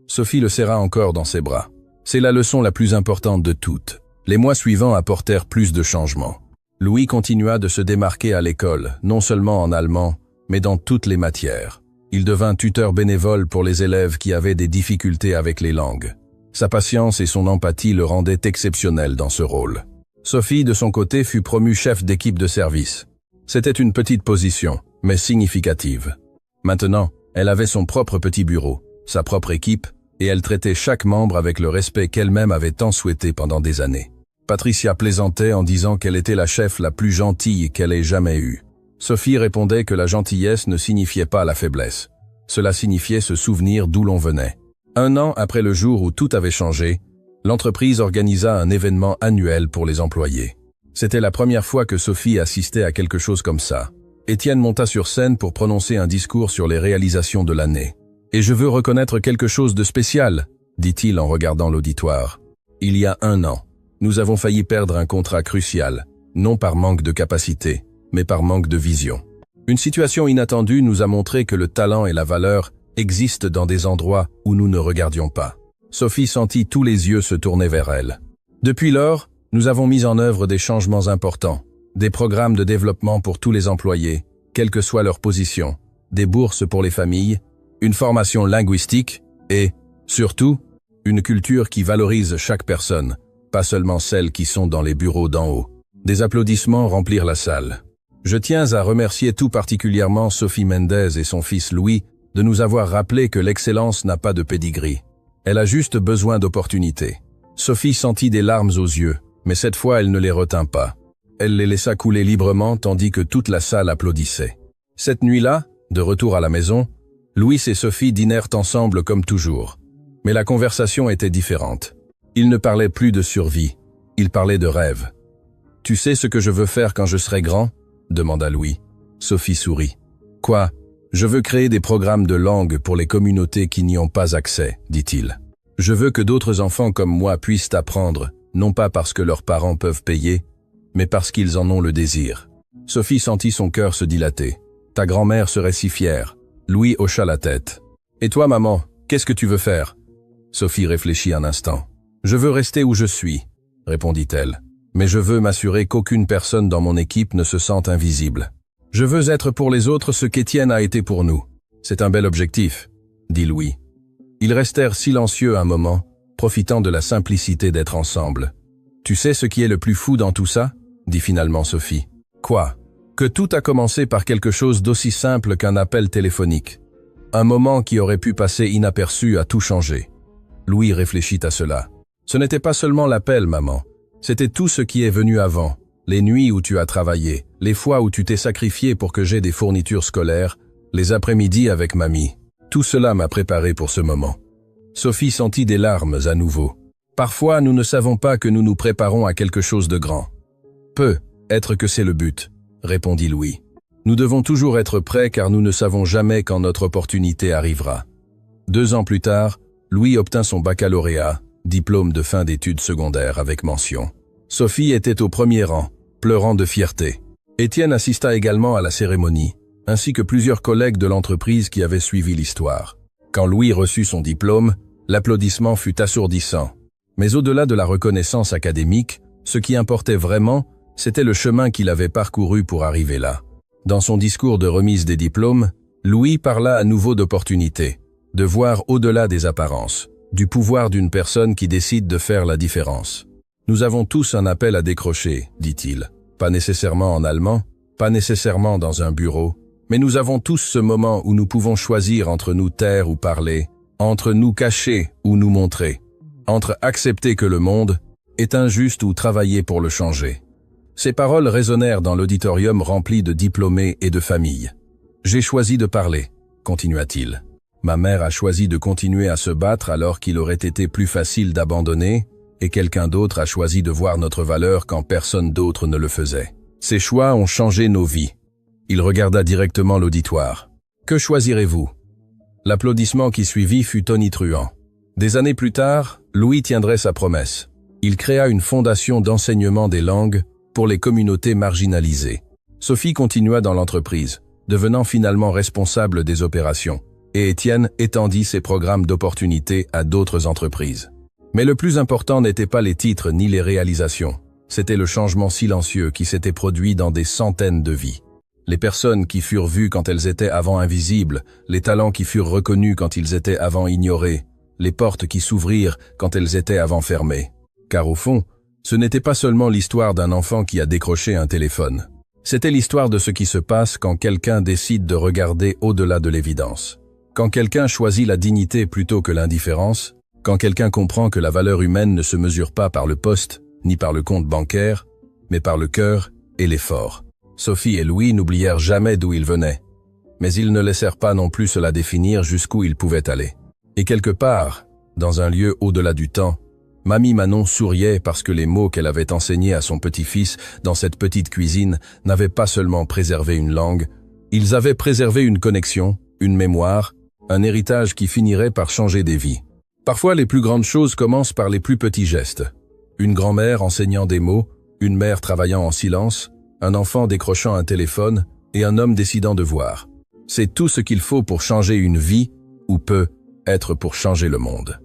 Sophie le serra encore dans ses bras. C'est la leçon la plus importante de toutes. Les mois suivants apportèrent plus de changements. Louis continua de se démarquer à l'école, non seulement en allemand, mais dans toutes les matières. Il devint tuteur bénévole pour les élèves qui avaient des difficultés avec les langues. Sa patience et son empathie le rendaient exceptionnel dans ce rôle. Sophie, de son côté, fut promue chef d'équipe de service. C'était une petite position, mais significative. Maintenant, elle avait son propre petit bureau, sa propre équipe, et elle traitait chaque membre avec le respect qu'elle-même avait tant souhaité pendant des années. Patricia plaisantait en disant qu'elle était la chef la plus gentille qu'elle ait jamais eue. Sophie répondait que la gentillesse ne signifiait pas la faiblesse. Cela signifiait se souvenir d'où l'on venait. 1 an après le jour où tout avait changé, l'entreprise organisa un événement annuel pour les employés. C'était la première fois que Sophie assistait à quelque chose comme ça. Étienne monta sur scène pour prononcer un discours sur les réalisations de l'année. « Et je veux reconnaître quelque chose de spécial », dit-il en regardant l'auditoire. « Il y a 1 an, nous avons failli perdre un contrat crucial, non par manque de capacité, mais par manque de vision. Une situation inattendue nous a montré que le talent et la valeur existent dans des endroits où nous ne regardions pas. » Sophie sentit tous les yeux se tourner vers elle. Depuis lors, nous avons mis en œuvre des changements importants, des programmes de développement pour tous les employés, quelle que soit leur position, des bourses pour les familles, une formation linguistique et, surtout, une culture qui valorise chaque personne, pas seulement celles qui sont dans les bureaux d'en haut. Des applaudissements remplirent la salle. Je tiens à remercier tout particulièrement Sophie Mendez et son fils Louis de nous avoir rappelé que l'excellence n'a pas de pédigree. Elle a juste besoin d'opportunités. Sophie sentit des larmes aux yeux, mais cette fois elle ne les retint pas. Elle les laissa couler librement tandis que toute la salle applaudissait. Cette nuit-là, de retour à la maison, Louis et Sophie dînèrent ensemble comme toujours. Mais la conversation était différente. Ils ne parlaient plus de survie, ils parlaient de rêve. « Tu sais ce que je veux faire quand je serai grand ?» demanda Louis. Sophie sourit. « Quoi ? Je veux créer des programmes de langue pour les communautés qui n'y ont pas accès, dit-il. Je veux que d'autres enfants comme moi puissent apprendre, non pas parce que leurs parents peuvent payer, mais parce qu'ils en ont le désir. » Sophie sentit son cœur se dilater. « Ta grand-mère serait si fière. » Louis hocha la tête. « Et toi, maman, qu'est-ce que tu veux faire ?» Sophie réfléchit un instant. « Je veux rester où je suis, » répondit-elle. « Mais je veux m'assurer qu'aucune personne dans mon équipe ne se sente invisible. Je veux être pour les autres ce qu'Étienne a été pour nous. C'est un bel objectif, » dit Louis. Ils restèrent silencieux un moment, profitant de la simplicité d'être ensemble. « Tu sais ce qui est le plus fou dans tout ça ?» dit finalement Sophie. « Quoi ? Que tout a commencé par quelque chose d'aussi simple qu'un appel téléphonique. Un moment qui aurait pu passer inaperçu a tout changé. » Louis réfléchit à cela. « Ce n'était pas seulement l'appel, maman. C'était tout ce qui est venu avant. Les nuits où tu as travaillé, les fois où tu t'es sacrifié pour que j'aie des fournitures scolaires, les après-midi avec mamie. Tout cela m'a préparé pour ce moment. » Sophie sentit des larmes à nouveau. « Parfois, nous ne savons pas que nous nous préparons à quelque chose de grand. »« Peut-être que c'est le but, » répondit Louis. « Nous devons toujours être prêts car nous ne savons jamais quand notre opportunité arrivera. » 2 ans plus tard, Louis obtint son baccalauréat, diplôme de fin d'études secondaires avec mention. Sophie était au premier rang, pleurant de fierté. Étienne assista également à la cérémonie, ainsi que plusieurs collègues de l'entreprise qui avaient suivi l'histoire. Quand Louis reçut son diplôme, l'applaudissement fut assourdissant. Mais au-delà de la reconnaissance académique, ce qui importait vraiment, c'était le chemin qu'il avait parcouru pour arriver là. Dans son discours de remise des diplômes, Louis parla à nouveau d'opportunités, de voir au-delà des apparences, du pouvoir d'une personne qui décide de faire la différence. « Nous avons tous un appel à décrocher, dit-il. Pas nécessairement en allemand, pas nécessairement dans un bureau, mais nous avons tous ce moment où nous pouvons choisir entre nous taire ou parler, entre nous cacher ou nous montrer, entre accepter que le monde est injuste ou travailler pour le changer. » Ces paroles résonnèrent dans l'auditorium rempli de diplômés et de familles. « J'ai choisi de parler, » continua-t-il. « Ma mère a choisi de continuer à se battre alors qu'il aurait été plus facile d'abandonner, et quelqu'un d'autre a choisi de voir notre valeur quand personne d'autre ne le faisait. Ces choix ont changé nos vies. » Il regarda directement l'auditoire. « Que choisirez-vous » L'applaudissement qui suivit fut tonitruant. Des années plus tard, Louis tiendrait sa promesse. Il créa une fondation d'enseignement des langues pour les communautés marginalisées. Sophie continua dans l'entreprise, devenant finalement responsable des opérations, et Étienne étendit ses programmes d'opportunités à d'autres entreprises. Mais le plus important n'était pas les titres ni les réalisations, c'était le changement silencieux qui s'était produit dans des centaines de vies. Les personnes qui furent vues quand elles étaient avant invisibles, les talents qui furent reconnus quand ils étaient avant ignorés, les portes qui s'ouvrirent quand elles étaient avant fermées. Car au fond, ce n'était pas seulement l'histoire d'un enfant qui a décroché un téléphone. C'était l'histoire de ce qui se passe quand quelqu'un décide de regarder au-delà de l'évidence. Quand quelqu'un choisit la dignité plutôt que l'indifférence, quand quelqu'un comprend que la valeur humaine ne se mesure pas par le poste, ni par le compte bancaire, mais par le cœur et l'effort. Sophie et Louis n'oublièrent jamais d'où ils venaient. mais ils ne laissèrent pas non plus cela définir jusqu'où ils pouvaient aller. Et quelque part, dans un lieu au-delà du temps, Mamie Manon souriait parce que les mots qu'elle avait enseignés à son petit-fils dans cette petite cuisine n'avaient pas seulement préservé une langue, ils avaient préservé une connexion, une mémoire, un héritage qui finirait par changer des vies. Parfois, les plus grandes choses commencent par les plus petits gestes. Une grand-mère enseignant des mots, une mère travaillant en silence, un enfant décrochant un téléphone et un homme décidant de voir. C'est tout ce qu'il faut pour changer une vie, ou peut être pour changer le monde.